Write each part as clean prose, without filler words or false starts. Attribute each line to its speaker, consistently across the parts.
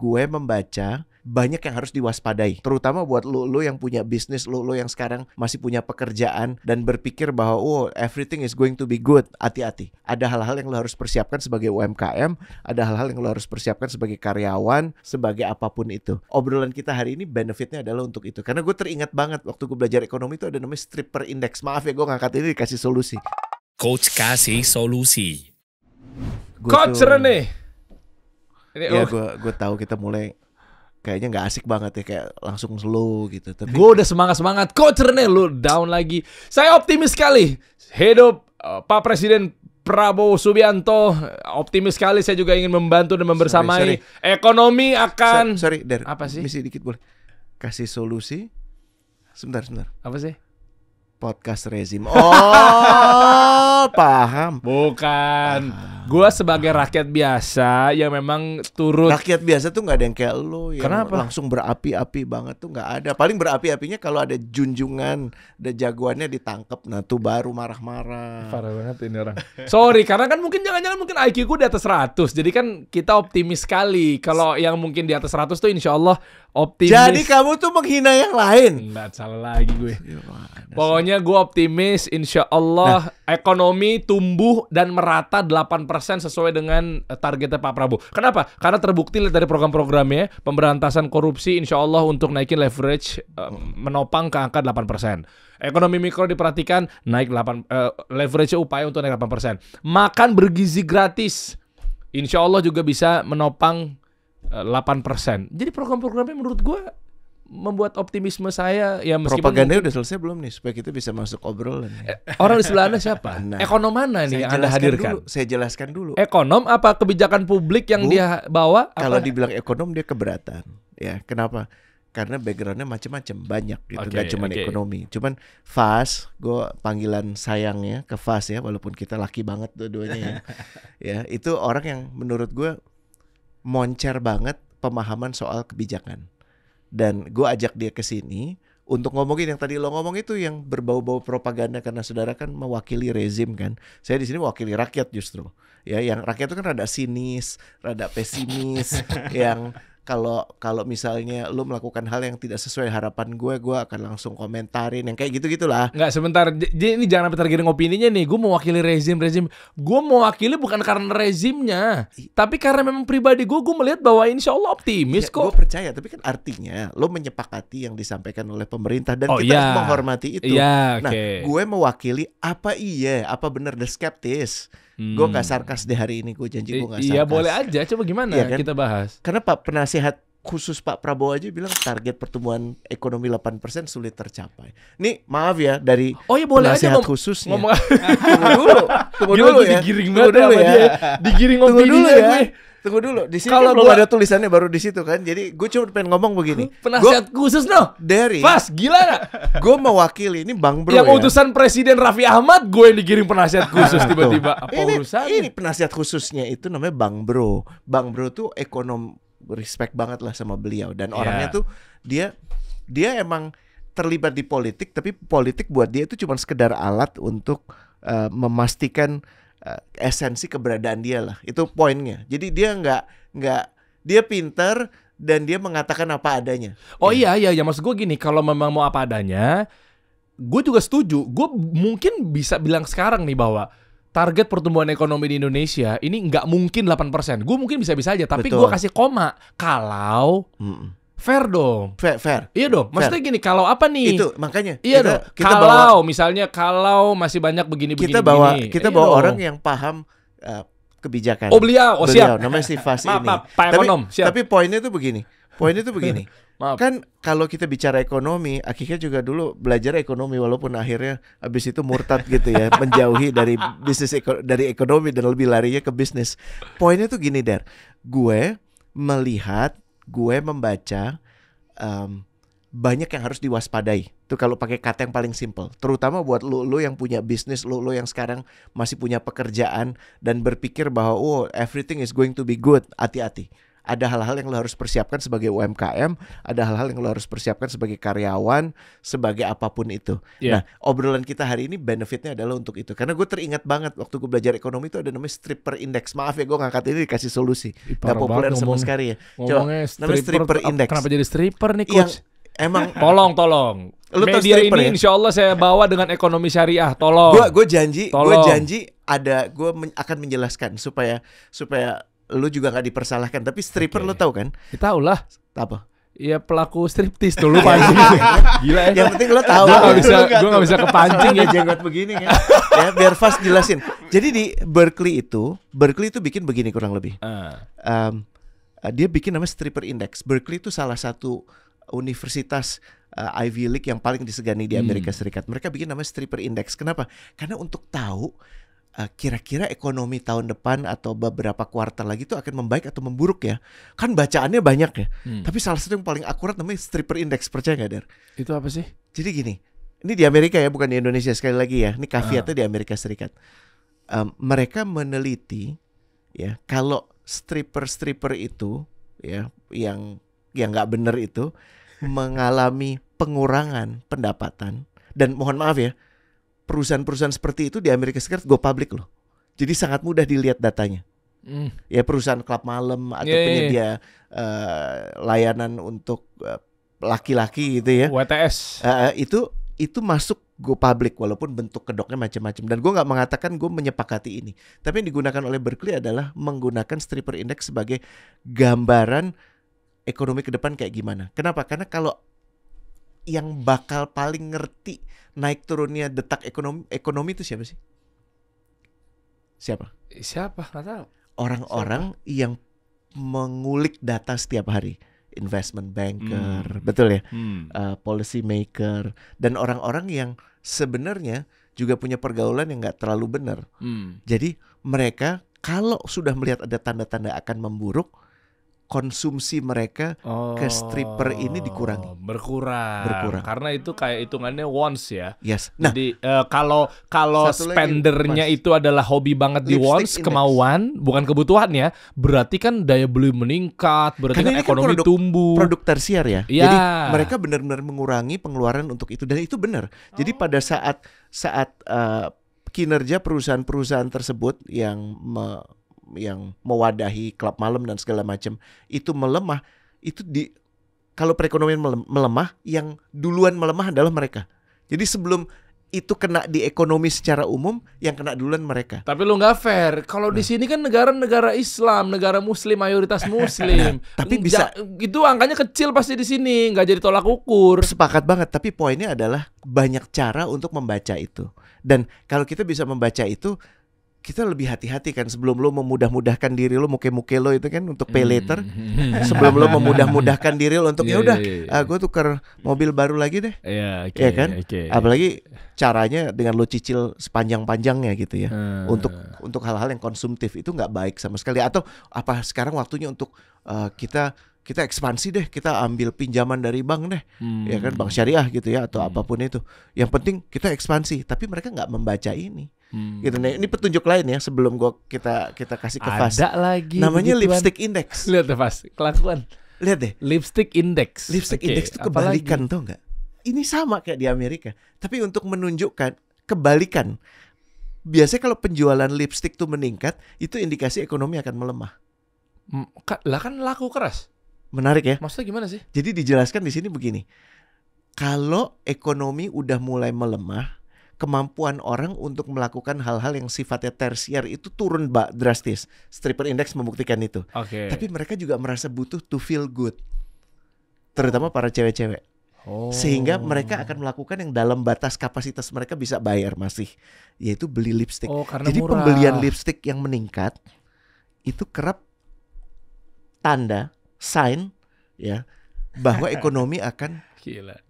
Speaker 1: gue membaca banyak yang harus diwaspadai, terutama buat lu yang punya bisnis, lu yang sekarang masih punya pekerjaan dan berpikir bahwa everything is going to be good. Hati-hati, ada hal-hal yang lu harus persiapkan sebagai UMKM, ada hal-hal yang lu harus persiapkan sebagai karyawan, sebagai apapun itu. Obrolan kita hari ini benefitnya adalah untuk itu, karena gue teringat banget waktu gue belajar ekonomi itu ada namanya stripper index. Maaf ya gue ngangkat ini dikasih solusi.
Speaker 2: Coach kasih solusi.
Speaker 3: Coach Rene.
Speaker 1: Ya gue tahu kita mulai kayaknya nggak asik banget ya, kayak langsung slow gitu. Tapi
Speaker 3: gue udah semangat Coach Rene, lu down lagi. Saya optimis sekali. Hidup Pak Presiden Prabowo Subianto, optimis sekali. Saya juga ingin membantu dan membersamai. Ekonomi akan
Speaker 1: sorry Der,
Speaker 3: apa sih?
Speaker 1: Misi dikit boleh kasih solusi. Sebentar.
Speaker 3: Apa sih?
Speaker 1: Podcast rezim. Oh, paham.
Speaker 3: Bukan. Gua sebagai rakyat biasa yang memang turut.
Speaker 1: Rakyat biasa tuh nggak ada yang kayak lo yang
Speaker 3: Kenapa?
Speaker 1: langsung berapi-api banget tuh nggak ada. Paling berapi-apinya kalau ada junjungan, ada jagoannya ditangkap. Nah tuh baru marah-marah.
Speaker 3: Parah banget ini orang. Sorry, karena kan jangan-jangan mungkin IQ ku di atas 100. Jadi kan kita optimis sekali. Kalau yang mungkin di atas 100 tuh insya Allah optimis.
Speaker 1: Jadi kamu tuh menghina yang lain.
Speaker 3: Nggak salah lagi gue. Pokoknya gue optimis, insya Allah ekonomi tumbuh dan merata 8% sesuai dengan targetnya Pak Prabowo. Kenapa? Karena terbukti dari program-programnya, pemberantasan korupsi insya Allah untuk naikin leverage menopang ke angka 8%. Ekonomi mikro diperhatikan naik leverage upaya untuk naik 8%. Makan bergizi gratis, insya Allah juga bisa menopang 8%. Jadi program-programnya menurut gue membuat optimisme saya ya, meskipun
Speaker 1: propagandanya udah selesai belum nih supaya kita bisa masuk obrolan.
Speaker 3: Orang di sebelah Anda siapa?
Speaker 1: Nah,
Speaker 3: ekonom mana nih yang Anda hadirkan?
Speaker 1: Saya jelaskan dulu.
Speaker 3: Ekonom apa kebijakan publik yang dia bawa?
Speaker 1: Kalau dibilang ekonom dia keberatan. Ya, kenapa? Karena backgroundnya macam-macam, banyak gitu, nggak cuma ekonomi. Cuman Fas, gue panggilan sayangnya ke Fas ya, walaupun kita laki banget dua-duanya ya. Ya, itu orang yang menurut gue moncer banget pemahaman soal kebijakan. Dan gue ajak dia ke sini untuk ngomongin yang tadi lo ngomong itu yang berbau-bau propaganda, karena saudara kan mewakili rezim kan. Saya di sini mewakili rakyat justru. Ya, yang rakyat itu kan rada sinis, rada pesimis, yang kalau misalnya lo melakukan hal yang tidak sesuai harapan gue akan langsung komentarin yang kayak gitu-gitulah.
Speaker 3: Nggak, sebentar. Ini jangan sampai tergiring opininya nih. Gue mewakili rezim. Gue mewakili bukan karena rezimnya, tapi karena memang pribadi gue melihat bahwa insya Allah optimis kok.
Speaker 1: Gue percaya, tapi kan artinya lo menyepakati yang disampaikan oleh pemerintah dan kita harus menghormati itu. Nah, gue mewakili apa benar the skeptis. Gue gak sarkas deh hari ini, gue janji gue gak sarkas.
Speaker 3: Iya boleh aja, coba gimana kan? Kita bahas.
Speaker 1: Karena Pak Penasihat khusus Pak Prabowo aja bilang target pertumbuhan ekonomi 8% sulit tercapai. Nih maaf ya dari penasihat khususnya. Tunggu dulu ya.
Speaker 3: Digiring banget sama dia. Digiring opininya gue.
Speaker 1: Tunggu dulu, di sini kan belum ada tulisannya, baru di situ kan. Jadi gue cuma pengen ngomong begini.
Speaker 3: Penasihat khusus
Speaker 1: dari
Speaker 3: Pas, gila gak?
Speaker 1: Gue mewakili, ini Bang Bro
Speaker 3: yang utusan Presiden Raffi Ahmad, gue yang digiring penasihat khusus tiba-tiba. Apa urusannya?
Speaker 1: Ini penasihat khususnya itu namanya Bang Bro. Bang Bro tuh ekonom, respect banget lah sama beliau. Dan orangnya tuh dia emang terlibat di politik, tapi politik buat dia itu cuma sekedar alat untuk memastikan esensi keberadaan dia lah, itu poinnya. Jadi dia nggak dia pintar dan dia mengatakan apa adanya.
Speaker 3: Iya, maksud gue gini, kalau memang mau apa adanya, gue juga setuju. Gue mungkin bisa bilang sekarang nih bahwa target pertumbuhan ekonomi di Indonesia ini nggak mungkin 8%. Gue mungkin bisa-bisa aja, tapi gue kasih koma kalau fair dong.
Speaker 1: Fair.
Speaker 3: Iya dong. Maksudnya gini, kalau apa nih?
Speaker 1: Itu makanya.
Speaker 3: Iya dong. Kalau masih banyak begini.
Speaker 1: Kita bawa orang yang paham kebijakan.
Speaker 3: Beliau. Siap.
Speaker 1: Namanya si Fas ini.
Speaker 3: Pak Ekonom. Siap.
Speaker 1: Tapi poinnya tuh begini. Kan kalau kita bicara ekonomi, Akika juga dulu belajar ekonomi walaupun akhirnya habis itu murtad gitu ya, menjauhi dari bisnis dari ekonomi dan lebih larinya ke bisnis. Poinnya tuh gini, Der. Gue membaca banyak yang harus diwaspadai. Itu kalau pakai kata yang paling simple. Terutama buat lo yang punya bisnis, lo yang sekarang masih punya pekerjaan dan berpikir bahwa everything is going to be good. Hati-hati. Ada hal-hal yang lo harus persiapkan sebagai UMKM, ada hal-hal yang lo harus persiapkan sebagai karyawan, sebagai apapun itu. Nah, obrolan kita hari ini benefitnya adalah untuk itu. Karena gue teringat banget waktu gue belajar ekonomi itu ada namanya stripper index. Maaf ya, gue ngangkat ini dikasih solusi. Gak populer sama sekali ya. Coba, namanya stripper index.
Speaker 3: Kenapa jadi stripper nih, Coach?
Speaker 1: Emang
Speaker 3: tolong.
Speaker 1: Lu
Speaker 3: media ini
Speaker 1: ya?
Speaker 3: insya Allah saya bawa dengan ekonomi syariah. Tolong.
Speaker 1: Gue janji akan menjelaskan supaya lu juga nggak dipersalahkan. Tapi stripper lu tahu kan?
Speaker 3: Tahu lah.
Speaker 1: Apa?
Speaker 3: Iya, pelaku striptis tuh lu pancing. Gila ya.
Speaker 1: Yang penting lu tahu.
Speaker 3: Gue nggak bisa kepancing ya.
Speaker 1: Jenggot begini kan. Ya biar fast jelasin. Jadi di Berkeley itu bikin begini kurang lebih. Dia bikin namanya stripper index. Berkeley itu salah satu universitas Ivy League yang paling disegani di Amerika Serikat. Mereka bikin namanya stripper index. Kenapa? Karena untuk tahu kira-kira ekonomi tahun depan atau beberapa kuartal lagi itu akan membaik atau memburuk ya. Kan bacaannya banyak ya. Tapi salah satu yang paling akurat namanya stripper index. Percaya gak, Dar?
Speaker 3: Itu apa sih?
Speaker 1: Jadi gini, ini di Amerika ya, bukan di Indonesia sekali lagi ya. Ini caveatnya di Amerika Serikat. Mereka meneliti ya, kalau stripper itu ya, yang nggak benar itu mengalami pengurangan pendapatan. Dan mohon maaf ya, perusahaan-perusahaan seperti itu di Amerika Serikat go public loh. Jadi sangat mudah dilihat datanya. Ya perusahaan klub malam atau penyedia layanan untuk laki-laki gitu ya.
Speaker 3: WTS.
Speaker 1: Itu masuk go public walaupun bentuk kedoknya macam-macam. Dan gue nggak mengatakan gue menyepakati ini. Tapi yang digunakan oleh Berkeley adalah menggunakan stripper index sebagai gambaran ekonomi ke depan kayak gimana. Kenapa? Karena kalau yang bakal paling ngerti naik turunnya detak ekonomi itu siapa sih? Siapa?
Speaker 3: Nggak tahu.
Speaker 1: Orang-orang yang mengulik data setiap hari. Investment banker, betul ya? Policy maker, dan orang-orang yang sebenarnya juga punya pergaulan yang nggak terlalu benar. Jadi mereka kalau sudah melihat ada tanda-tanda akan memburuk, konsumsi mereka ke stripper ini dikurangi.
Speaker 3: Berkurang. Karena itu kayak hitungannya wants ya.
Speaker 1: Yes. Nah,
Speaker 3: jadi kalau spendernya itu adalah hobi banget di wants, kemauan, bukan kebutuhan ya. Berarti kan daya beli meningkat, berarti kan ekonomi tumbuh.
Speaker 1: Produk tersier ya.
Speaker 3: Ya.
Speaker 1: Jadi mereka benar-benar mengurangi pengeluaran untuk itu, dan itu benar. Jadi pada saat kinerja perusahaan-perusahaan tersebut yang mewadahi klub malam dan segala macam itu melemah, kalau perekonomian melemah, yang duluan melemah adalah mereka. Jadi sebelum itu kena di ekonomi secara umum, yang kena duluan mereka.
Speaker 3: Tapi lu nggak fair. Kalau di sini kan negara Islam, negara Muslim, mayoritas Muslim.
Speaker 1: Tapi bisa
Speaker 3: itu angkanya kecil pasti di sini, nggak jadi tolak ukur.
Speaker 1: Sepakat banget. Tapi poinnya adalah banyak cara untuk membaca itu. Dan kalau kita bisa membaca itu, kita lebih hati-hati kan sebelum lo memudah-mudahkan diri lo, muke-muke lo itu kan untuk pay later. Sebelum lo memudah-mudahkan diri lo untuk gue tukar mobil baru lagi deh. Ya kan? Apalagi caranya dengan lo cicil sepanjang-panjangnya gitu ya. Untuk hal-hal yang konsumtif itu nggak baik sama sekali. Atau apa sekarang waktunya untuk kita ekspansi deh, kita ambil pinjaman dari bank deh, ya kan, bank syariah gitu ya, atau apapun itu. Yang penting kita ekspansi, tapi mereka nggak membaca ini. Gitu. Nah, ini petunjuk lain ya sebelum kita kasih ke Fas.
Speaker 3: Ada lagi.
Speaker 1: Namanya lipstick index.
Speaker 3: Lihat deh Fas, kelakuan.
Speaker 1: Lihat deh.
Speaker 3: Lipstick index.
Speaker 1: Lipstick index itu kebalikan tuh nggak? Ini sama kayak di Amerika, tapi untuk menunjukkan kebalikan. Biasanya kalau penjualan lipstick tuh meningkat, itu indikasi ekonomi akan melemah.
Speaker 3: Lah kan laku keras.
Speaker 1: Menarik ya.
Speaker 3: Maksudnya gimana sih?
Speaker 1: Jadi dijelaskan di sini begini. Kalau ekonomi udah mulai melemah, kemampuan orang untuk melakukan hal-hal yang sifatnya tersier itu turun drastis. Stripper index membuktikan itu. Tapi mereka juga merasa butuh to feel good. Terutama para cewek-cewek. Sehingga mereka akan melakukan yang dalam batas kapasitas mereka bisa bayar masih, yaitu beli lipstick. Jadi murah. Pembelian lipstick yang meningkat itu kerap tanda, sign ya, bahwa ekonomi akan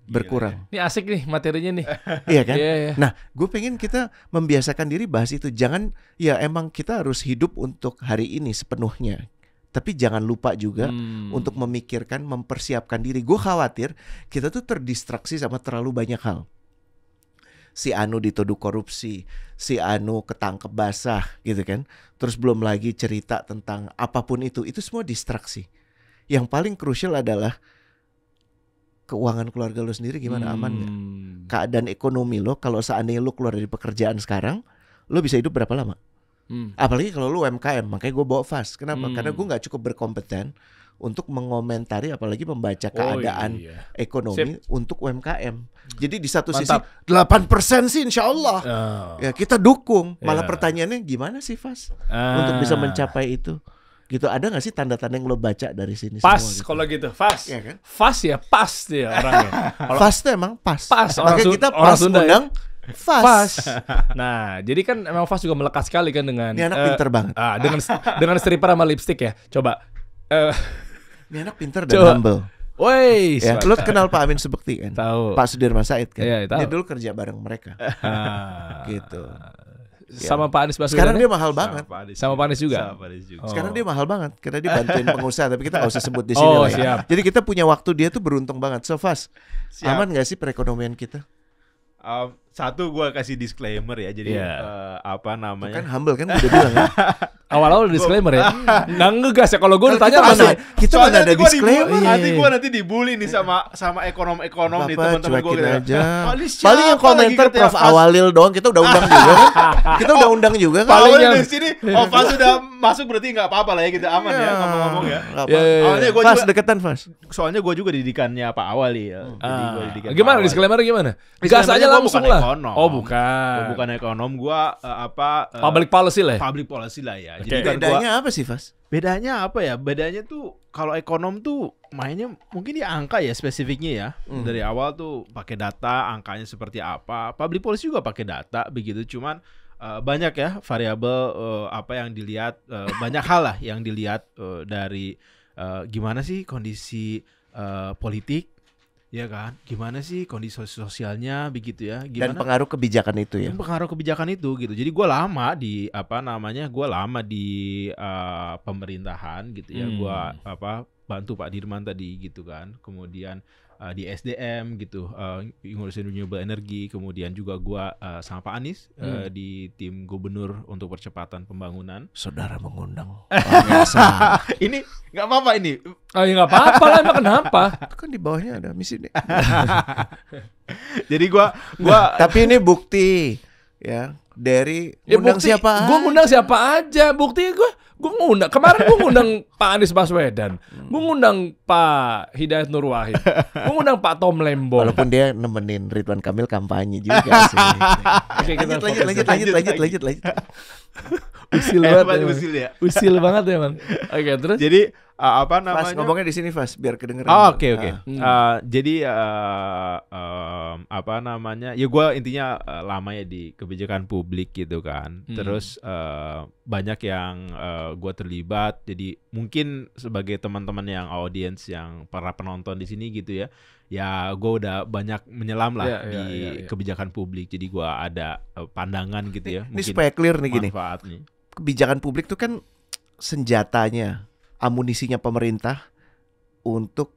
Speaker 1: berkurang.
Speaker 3: Ini asik nih materinya nih.
Speaker 1: Iya kan? Nah, gue pengen kita membiasakan diri bahas itu. Jangan, ya emang kita harus hidup untuk hari ini sepenuhnya. Tapi jangan lupa juga untuk memikirkan, mempersiapkan diri. Gue khawatir kita tuh terdistraksi sama terlalu banyak hal. Si Anu dituduh korupsi, si Anu ketangkep basah gitu kan. Terus belum lagi cerita tentang apapun itu semua distraksi. Yang paling krusial adalah keuangan keluarga lo sendiri gimana, aman nggak? Keadaan ekonomi lo, kalau seandainya lo keluar dari pekerjaan sekarang, lo bisa hidup berapa lama? Apalagi kalau lo UMKM, makanya gue bawa FAS. Kenapa? Karena gue nggak cukup berkompeten untuk mengomentari, apalagi membaca keadaan ekonomi untuk UMKM. Jadi di satu sisi 8% sih insya Allah ya kita dukung. Malah pertanyaannya gimana sih FAS untuk bisa mencapai itu? Gitu, ada nggak sih tanda-tanda yang lo baca dari sini?
Speaker 3: Pas
Speaker 1: semua gitu?
Speaker 3: kalau gitu, pas.
Speaker 1: Ya kan?
Speaker 3: Pas ya, pas dia orangnya.
Speaker 1: FAS tuh emang pas. Makanya kita
Speaker 3: orang
Speaker 1: pas
Speaker 3: Sunda
Speaker 1: undang FAS.
Speaker 3: Nah, jadi kan emang FAS juga melekat sekali kan dengan
Speaker 1: Ini anak pinter banget.
Speaker 3: dengan stripper sama lipstick ya. Coba
Speaker 1: Ini anak pinter dan humble.
Speaker 3: Woi,
Speaker 1: Ya, lo kenal Pak Amin Subekti kan?
Speaker 3: Tahu.
Speaker 1: Pak Sudirman Said kan?
Speaker 3: Iya, tahu.
Speaker 1: Dia dulu kerja bareng mereka. Gitu.
Speaker 3: Sama Pak Anies Baswedan.
Speaker 1: Sekarang dia mahal banget.
Speaker 3: Sama Pak Anies juga.
Speaker 1: Sekarang dia mahal banget karena dia bantuin pengusaha, tapi kita nggak usah sebut di sini lah. Ya.
Speaker 3: Siap.
Speaker 1: Jadi kita punya waktu, dia tuh beruntung banget. So FAS, aman nggak sih perekonomian kita?
Speaker 4: Satu gue kasih disclaimer ya. Jadi apa namanya?
Speaker 1: Kan humble kan udah bilang kan.
Speaker 3: Awal-awal disclaimer ya. Nggak ngegas ya kalau gue ditanya
Speaker 1: mana? Kita mana ada disclaimer.
Speaker 4: Nanti dibully nih sama ekonom nih teman-teman gue gitu.
Speaker 1: Aja. Paling yang komentar Prof Awalil doang, kita udah undang juga kan. Kita udah undang juga kan.
Speaker 4: Paling yang di sini Fas sudah masuk berarti nggak apa-apa lah ya, kita aman ya ngomong-ngomong ya.
Speaker 1: Awalnya gue juga deketan FAS.
Speaker 4: Soalnya gue juga didikannya Pak Awali ya.
Speaker 3: Gimana disclaimer gimana? Gas aja langsung lah. Oh bukan.
Speaker 4: Gue bukan ekonom, gue
Speaker 3: public policy lah.
Speaker 4: Public policy lah ya.
Speaker 1: Jadi bedanya apa sih FAS?
Speaker 4: Bedanya apa ya? Bedanya tuh kalau ekonom tuh mainnya mungkin di angka ya, spesifiknya ya. Dari awal tuh pakai data, angkanya seperti apa. Public policy juga pakai data begitu. Cuman banyak ya variabel apa yang dilihat, banyak hal lah yang dilihat dari gimana sih kondisi politik. Ya kan, gimana sih kondisi sosialnya begitu ya? Gimana?
Speaker 1: Dan pengaruh kebijakan itu ya.
Speaker 4: Pengaruh kebijakan itu gitu. Jadi gue lama di pemerintahan gitu ya. Gue bantu Pak Dirman tadi gitu kan. Kemudian di SDM gitu, ngurusin renewable energy. Kemudian juga gue sama Pak Anies di tim gubernur untuk percepatan pembangunan.
Speaker 1: Saudara mengundang.
Speaker 4: Ini nggak apa-apa ini.
Speaker 3: Oh ya nggak apa-apa lah, emang kenapa?
Speaker 1: Itu kan di bawahnya ada misi nih.
Speaker 4: Jadi gua
Speaker 1: tapi ini bukti ya dari undang siapa?
Speaker 3: Gue ngundang siapa aja. Bukti gue ngundang. Kemarin gue ngundang Pak Anies Baswedan. Gue ngundang Pak Hidayat Nur Wahid. Gue ngundang Pak Tom Lembo.
Speaker 1: Walaupun dia nemenin Ridwan Kamil kampanye juga sih. Oke, lanjut.
Speaker 3: Usil banget. Usil banget ya, Man. Oke, terus.
Speaker 4: Jadi apa namanya?
Speaker 1: Fas, ngomongnya di sini Fas biar kedengeran.
Speaker 4: Oke. Jadi apa namanya? Ya gue intinya lama ya di kebijakan publik gitu kan. Terus banyak yang gue terlibat. Jadi mungkin sebagai teman-teman yang audiens yang para penonton di sini gitu ya. Ya gue udah banyak menyelam lah di kebijakan publik. Jadi gue ada pandangan gitu ya.
Speaker 1: Ini supaya clear nih gini.
Speaker 4: Manfaatnya.
Speaker 1: Kebijakan publik itu kan senjatanya, amunisinya pemerintah untuk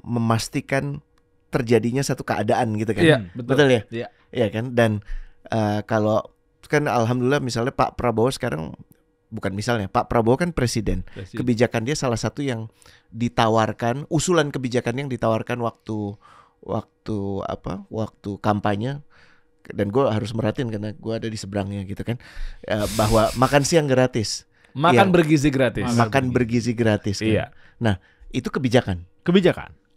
Speaker 1: memastikan terjadinya satu keadaan gitu kan.
Speaker 3: Iya, betul
Speaker 1: ya?
Speaker 4: Iya.
Speaker 1: Iya kan? Dan kalau kan alhamdulillah misalnya Pak Prabowo sekarang, bukan misalnya, Pak Prabowo kan presiden. Kebijakan dia salah satu yang ditawarkan, usulan kebijakan yang ditawarkan waktu kampanye. Dan gue harus merhatiin karena gue ada di seberangnya gitu kan, bahwa makan siang gratis.
Speaker 3: Makan bergizi gratis.
Speaker 1: Makan bergizi gratis kan? Iya. Nah, itu kebijakan.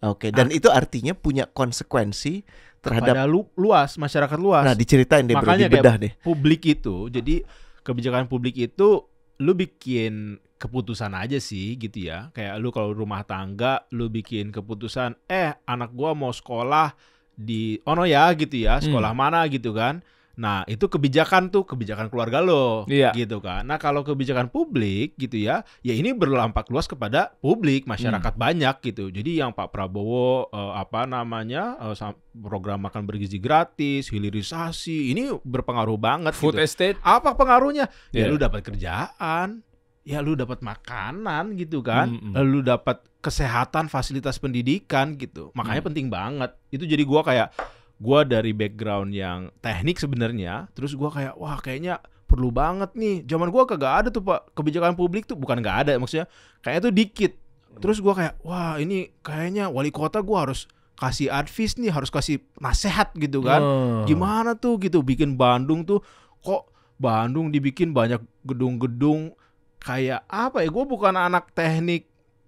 Speaker 1: Oke, dan itu artinya punya konsekuensi terhadap
Speaker 4: luas, masyarakat luas.
Speaker 1: Nah, diceritain deh,
Speaker 4: makanya
Speaker 1: bedah deh.
Speaker 4: Publik itu, jadi kebijakan publik itu lu bikin keputusan aja sih gitu ya. Kayak lu kalau rumah tangga, lu bikin keputusan, anak gua mau sekolah di gitu ya, sekolah mana gitu kan. Nah, itu kebijakan keluarga lo gitu kan. Nah, kalau kebijakan publik gitu ya ini berdampak luas kepada publik, masyarakat banyak gitu. Jadi yang Pak Prabowo program makan bergizi gratis, hilirisasi, ini berpengaruh banget.
Speaker 3: Food
Speaker 4: gitu.
Speaker 3: estate.
Speaker 4: Apa pengaruhnya? Ya lu dapat kerjaan, ya lu dapat makanan gitu kan, lu dapat kesehatan, fasilitas pendidikan gitu. Makanya penting banget. Itu jadi gue dari background yang teknik sebenarnya, terus gue kayak wah kayaknya perlu banget nih. Zaman gue kagak ada tuh Pak kebijakan publik tuh, bukan nggak ada maksudnya, kayaknya tuh dikit Terus gue kayak, wah ini kayaknya wali kota gue harus kasih advice nih, harus kasih nasihat gitu kan. Gimana tuh gitu, bikin Bandung tuh, kok Bandung dibikin banyak gedung-gedung kayak apa ya, gue bukan anak teknik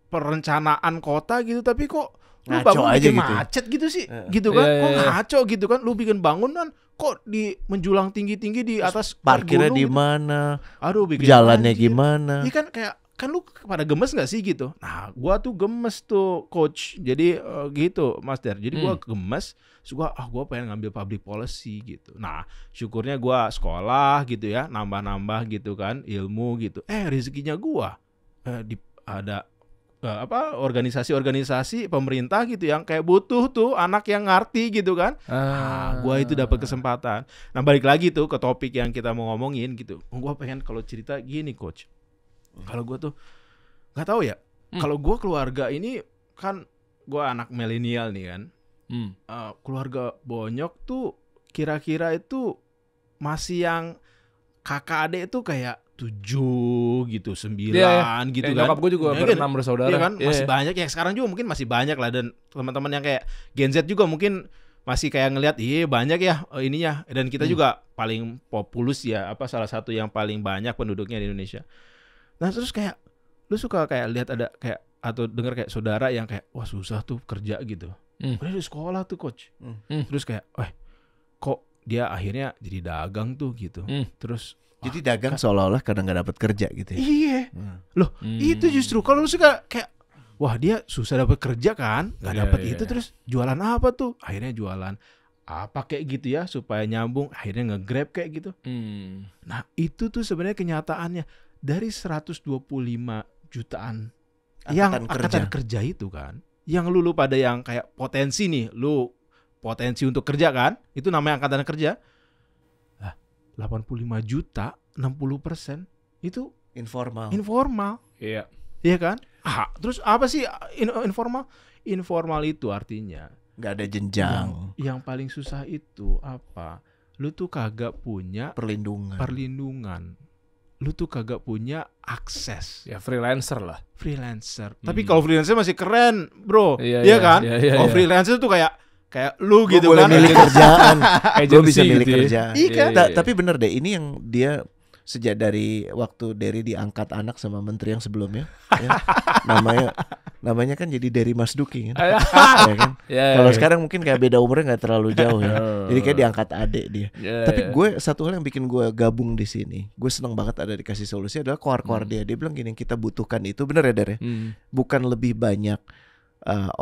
Speaker 4: perencanaan kota gitu, tapi kok lu bangun
Speaker 1: aja
Speaker 4: bikin
Speaker 1: gitu.
Speaker 4: macet gitu sih, gitu kan. Kok ngaco gitu kan, lu bikin bangunan kok di menjulang tinggi-tinggi di atas
Speaker 1: Parkirnya
Speaker 4: gunung
Speaker 1: di
Speaker 4: gitu.
Speaker 1: mana?
Speaker 4: Aduh, bikin
Speaker 1: Jalannya
Speaker 4: banjir.
Speaker 1: gimana?
Speaker 4: Iya kan, kayak kan lu pada gemes gak sih gitu. Nah gua tuh gemes tuh coach. Jadi gitu Mas Der. Jadi gua gemes. Terus gua pengen ngambil public policy gitu. Nah syukurnya gua sekolah gitu ya, nambah-nambah gitu kan ilmu gitu. Rezekinya gua ada organisasi-organisasi pemerintah gitu yang kayak butuh tuh anak yang ngerti gitu kan. Gua itu dapat kesempatan. Nah balik lagi tuh ke topik yang kita mau ngomongin gitu. Gua pengen kalau cerita gini coach. Kalau gue tuh nggak tahu ya. Kalau gue keluarga ini kan gue anak milenial nih kan. Keluarga Bonyok tuh kira-kira itu masih yang kakak adik itu kayak 7 gitu, 9 gitu kan.
Speaker 3: Nyokap gue juga berenam bersaudara.
Speaker 4: Iya kan, masih banyak ya. Sekarang juga mungkin masih banyak lah. Dan teman-teman yang kayak Gen Z juga mungkin masih kayak ngelihat, banyak ya ininya. Dan kita juga paling populus ya, salah satu yang paling banyak penduduknya di Indonesia. Nah terus kayak lu suka kayak lihat ada kayak atau dengar kayak saudara yang kayak wah susah tuh kerja gitu. Udah di sekolah tuh coach. Terus kayak kok dia akhirnya jadi dagang tuh gitu. Terus
Speaker 1: jadi dagang seolah-olah karena nggak dapat kerja gitu ya.
Speaker 4: Iya. Loh, itu justru kalau lu suka kayak wah dia susah dapat kerja kan, nggak dapat itu terus jualan apa tuh? Akhirnya jualan apa kayak gitu ya supaya nyambung, akhirnya nge-grab kayak gitu. Nah, itu tuh sebenarnya kenyataannya. Dari 125 jutaan angkatan kerja itu kan, yang lu pada yang kayak potensi nih, lu potensi untuk kerja kan, itu namanya angkatan kerja. 85 juta, 60% itu informal. Iya. Iya kan? Terus apa sih informal? Informal itu artinya
Speaker 1: nggak ada jenjang.
Speaker 4: Yang paling susah itu apa? Lu tuh kagak punya perlindungan. Lu tuh kagak punya akses.
Speaker 3: Ya freelancer lah.
Speaker 4: Tapi kalau freelancer masih keren, bro. Iya kan? Kalau freelancer tuh kayak lu gitu
Speaker 1: boleh
Speaker 4: kan.
Speaker 1: Milih kerjaan. Gue bisa milih
Speaker 3: gitu
Speaker 1: kerjaan.
Speaker 4: Iya.
Speaker 1: Tapi bener deh, ini yang dia sejak dari waktu Dery diangkat anak sama menteri yang sebelumnya, ya, namanya kan jadi Dery Mas Duki kan. Ya kan? Kalau sekarang mungkin kayak beda umurnya nggak terlalu jauh ya. Jadi kayak diangkat adik dia. Tapi gue satu hal yang bikin gue gabung di sini, gue seneng banget ada dikasih solusi adalah koar-koar dia. Dia bilang gini, yang kita butuhkan itu bener ya Dery, bukan lebih banyak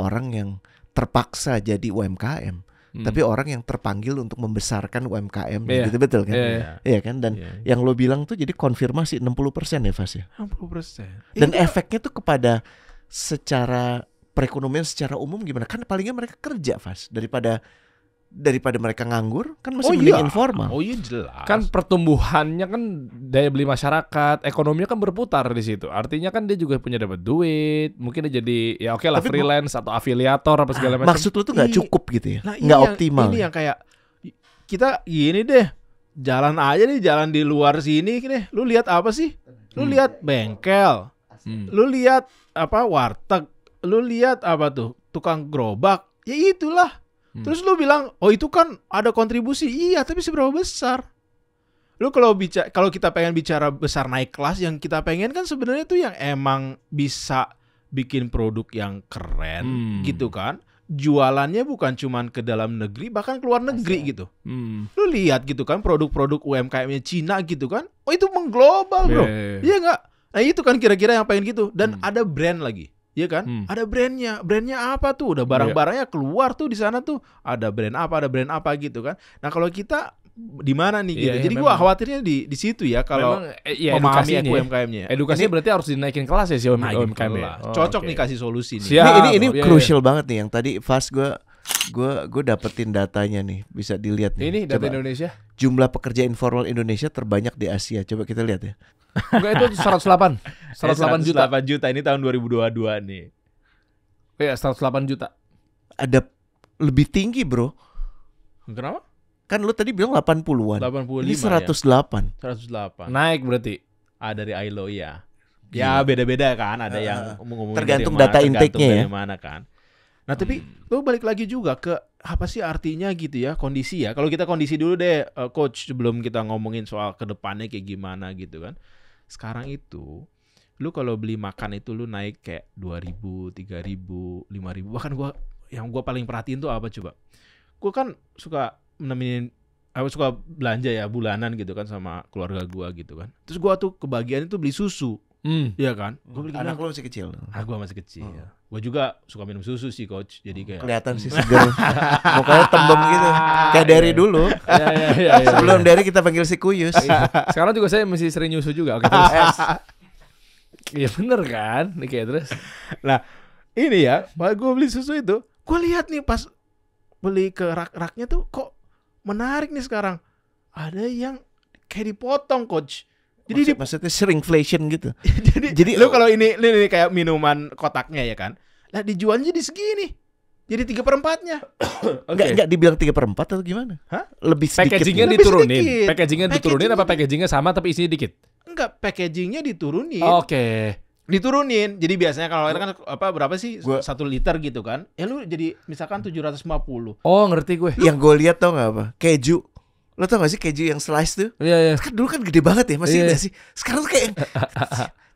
Speaker 1: orang yang terpaksa jadi UMKM. Tapi orang yang terpanggil untuk membesarkan UMKM gitu, betul kan? Iya kan? Dan yang lo bilang tuh jadi konfirmasi 60% ya Fas ya?
Speaker 4: 60%.
Speaker 1: Dan efeknya tuh kepada secara perekonomian secara umum gimana? Kan palingnya mereka kerja Fas daripada mereka nganggur, kan masih mending informal.
Speaker 4: Oh iya jelas.
Speaker 3: Kan pertumbuhannya kan daya beli masyarakat, ekonominya kan berputar di situ. Artinya kan dia juga punya dapat duit, mungkin dia jadi ya oke lah freelance atau afiliator apa segala macam.
Speaker 1: Maksud lu tuh nggak cukup gitu ya?
Speaker 4: Nah,
Speaker 1: nggak optimal.
Speaker 4: Ini yang kayak kita gini deh, jalan aja nih, jalan di luar sini deh. Lu lihat apa sih? Lu lihat bengkel, lu lihat apa warteg, lu lihat apa tuh tukang gerobak, ya itulah. Terus lu bilang, oh itu kan ada kontribusi. Iya, tapi seberapa besar? Lu kalau kita pengen bicara besar naik kelas, yang kita pengen kan sebenarnya tuh yang emang bisa bikin produk yang keren gitu kan. Jualannya bukan cuman ke dalam negeri, bahkan ke luar negeri gitu. Lu lihat gitu kan produk-produk UMKM-nya Cina gitu kan. Oh itu mengglobal bro. Iya nggak? Nah itu kan kira-kira yang pengen gitu. Dan ada brand lagi. Iya kan? Ada brandnya apa tuh? Udah barang-barangnya keluar tuh di sana tuh. Ada brand apa gitu kan. Nah kalau kita di mana nih gitu. Jadi gua khawatirnya di situ ya kalau memahami UMKM-nya.
Speaker 3: Edukasinya berarti harus dinaikin kelas ya si UMKM.
Speaker 4: Cocok nih kasih solusi nih.
Speaker 1: Ini crucial banget nih yang tadi Fas gue dapetin datanya nih, bisa dilihat nih.
Speaker 3: Ini data Indonesia.
Speaker 1: Jumlah pekerja informal Indonesia terbanyak di Asia. Coba kita lihat ya.
Speaker 3: Enggak, itu 108
Speaker 4: juta ini tahun 2022 nih.
Speaker 3: Iya, 108 juta.
Speaker 1: Ada lebih tinggi, bro.
Speaker 4: Kenapa?
Speaker 1: Kan lu tadi bilang 80-an.
Speaker 4: 85.
Speaker 1: Ini 108.
Speaker 4: Ya? 108.
Speaker 3: Naik berarti.
Speaker 4: Dari ILO ya. Ya beda-beda kan, ada yang ngomongin
Speaker 1: tergantung data intake-nya ya.
Speaker 4: Dari mana kan. Nah tapi lu balik lagi juga ke apa sih artinya gitu ya, kondisi ya. Kalau kita kondisi dulu deh, coach, sebelum kita ngomongin soal kedepannya kayak gimana gitu kan. Sekarang itu lu kalau beli makan itu lu naik kayak 2.000, 3.000, 5.000. Bahkan yang gua paling perhatiin tuh apa coba? Gua kan suka nemenin, aku suka belanja ya bulanan gitu kan sama keluarga gua gitu kan. Terus gua tuh kebagian itu beli susu. Iya kan?
Speaker 1: Gua beli anak lu masih kecil.
Speaker 4: Gua masih kecil. Gua juga suka minum susu sih, coach. Jadi kayak
Speaker 1: kelihatan sih seger. Mukanya tembem gitu. Kayak dari dulu. Sebelum dari kita panggil si Kuyus.
Speaker 3: Sekarang juga saya masih sering nyusu juga. Oke, terus. Iya bener kan? Nih kayak terus.
Speaker 4: Nah, ini ya, pas gua beli susu itu, gua lihat nih pas beli ke rak-raknya tuh kok menarik nih sekarang. Ada yang kayak dipotong, coach. Jadi
Speaker 1: maksudnya shrinkflation gitu.
Speaker 4: jadi lu kalau ini kayak minuman kotaknya ya kan. Nah dijualnya jadi segini. Jadi 3/4-nya.
Speaker 1: Enggak dibilang 3/4 atau gimana?
Speaker 4: Hah?
Speaker 1: Lebih sedikit.
Speaker 3: Packagingnya diturunin. Packagingnya diturunin apa packagingnya sama tapi isinya dikit?
Speaker 4: Enggak, packagingnya diturunin.
Speaker 3: Oke.
Speaker 4: Diturunin. Jadi biasanya kalau kan apa berapa sih 1 liter gitu kan? Ya lu jadi misalkan 750.
Speaker 3: Oh, ngerti gue.
Speaker 1: Yang gue lihat tau gak apa? Keju. Lo tau gak sih keju yang slice tuh?
Speaker 3: Iya.
Speaker 1: Kan dulu kan gede banget ya, masih gede sih. Sekarang tuh kayak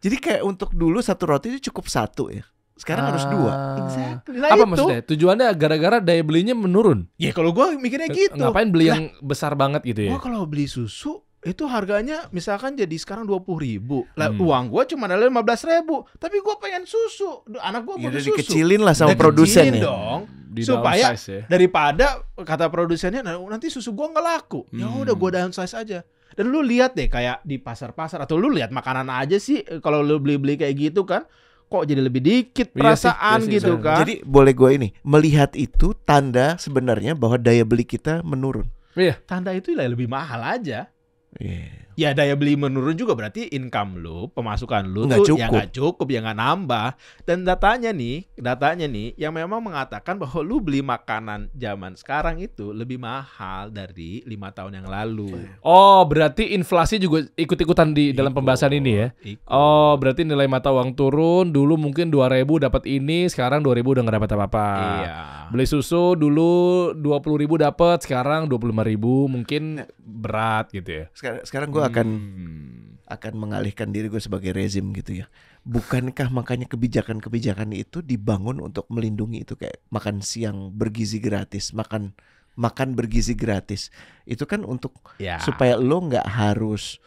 Speaker 1: jadi kayak untuk dulu 1 roti itu cukup 1 ya. Sekarang harus 2.
Speaker 4: Exactly.
Speaker 3: Nah, apa maksudnya? Tujuannya gara-gara daya belinya menurun?
Speaker 4: Ya kalau gue mikirnya gitu.
Speaker 3: Ngapain beli yang besar banget gitu ya?
Speaker 4: Gua kalau beli susu itu harganya misalkan jadi sekarang 20.000. Lah uang gue cuma ada 15.000. Tapi gue pengen susu. Anak gue butuh susu.
Speaker 1: Dikecilin lah sama produsen ya.
Speaker 4: Dong. Supaya daripada kata produsennya nanti susu gue nggak laku. Ya udah gue downsize aja. Dan lu lihat deh kayak di pasar-pasar atau lu lihat makanan aja sih kalau lu beli-beli kayak gitu kan. Kok jadi lebih dikit perasaan gitu kan.
Speaker 1: Jadi boleh gue ini melihat itu tanda sebenarnya bahwa daya beli kita menurun.
Speaker 3: Iya.
Speaker 4: Tanda itu lebih mahal aja.
Speaker 1: Yeah.
Speaker 4: Ya daya beli menurun juga berarti income lu, pemasukan lu
Speaker 1: nggak
Speaker 4: tuh
Speaker 1: cukup.
Speaker 4: ya nggak cukup, ya nggak nambah. Dan datanya nih yang memang mengatakan bahwa lu beli makanan zaman sekarang itu lebih mahal dari 5 tahun yang lalu.
Speaker 3: Oh, berarti inflasi juga ikut-ikutan di dalam pembahasan ini ya? Oh, berarti nilai mata uang turun, dulu mungkin 2.000 dapat ini, sekarang 2.000 udah nggak dapat apa-apa.
Speaker 4: Iya.
Speaker 3: Beli susu dulu 20.000 dapat, sekarang 25.000 mungkin berat gitu ya.
Speaker 1: Sekarang gue akan mengalihkan diri gue sebagai rezim gitu ya. Bukankah makanya kebijakan-kebijakan itu dibangun untuk melindungi itu, kayak makan siang bergizi gratis, makan bergizi gratis. Itu kan untuk supaya lo nggak harus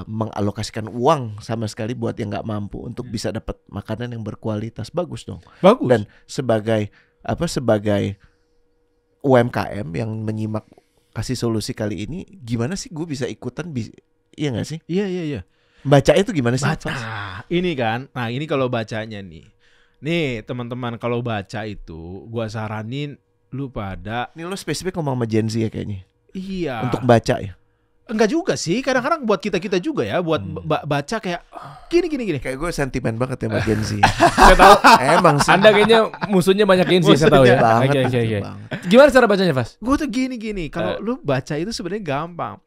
Speaker 1: mengalokasikan uang sama sekali buat yang nggak mampu untuk bisa dapat makanan yang berkualitas. Bagus dong.
Speaker 4: Bagus.
Speaker 1: Dan sebagai UMKM yang menyimak Kasih Solusi kali ini, gimana sih gue bisa ikutan? Iya gak sih?
Speaker 4: Iya.
Speaker 1: Baca itu gimana sih?
Speaker 4: Baca. Ini kan, nah ini kalau bacanya nih teman-teman, kalau baca itu gue saranin lu pada.
Speaker 1: Ini lo spesifik ngomong sama Gen Z ya kayaknya.
Speaker 4: Iya.
Speaker 1: Untuk baca ya?
Speaker 4: Enggak juga sih, kadang-kadang buat kita juga ya, buat baca kayak gini.
Speaker 1: Kayak gue sentimen banget ya sama Gen Z.
Speaker 3: Saya tahu.
Speaker 1: Emang sih.
Speaker 3: Anda kayaknya musuhnya banyak Gen Z, saya tahu ya.
Speaker 1: Banget.
Speaker 3: Gimana cara bacanya, Fas?
Speaker 4: Gue tuh gini. Kalau lu baca itu sebenarnya gampang.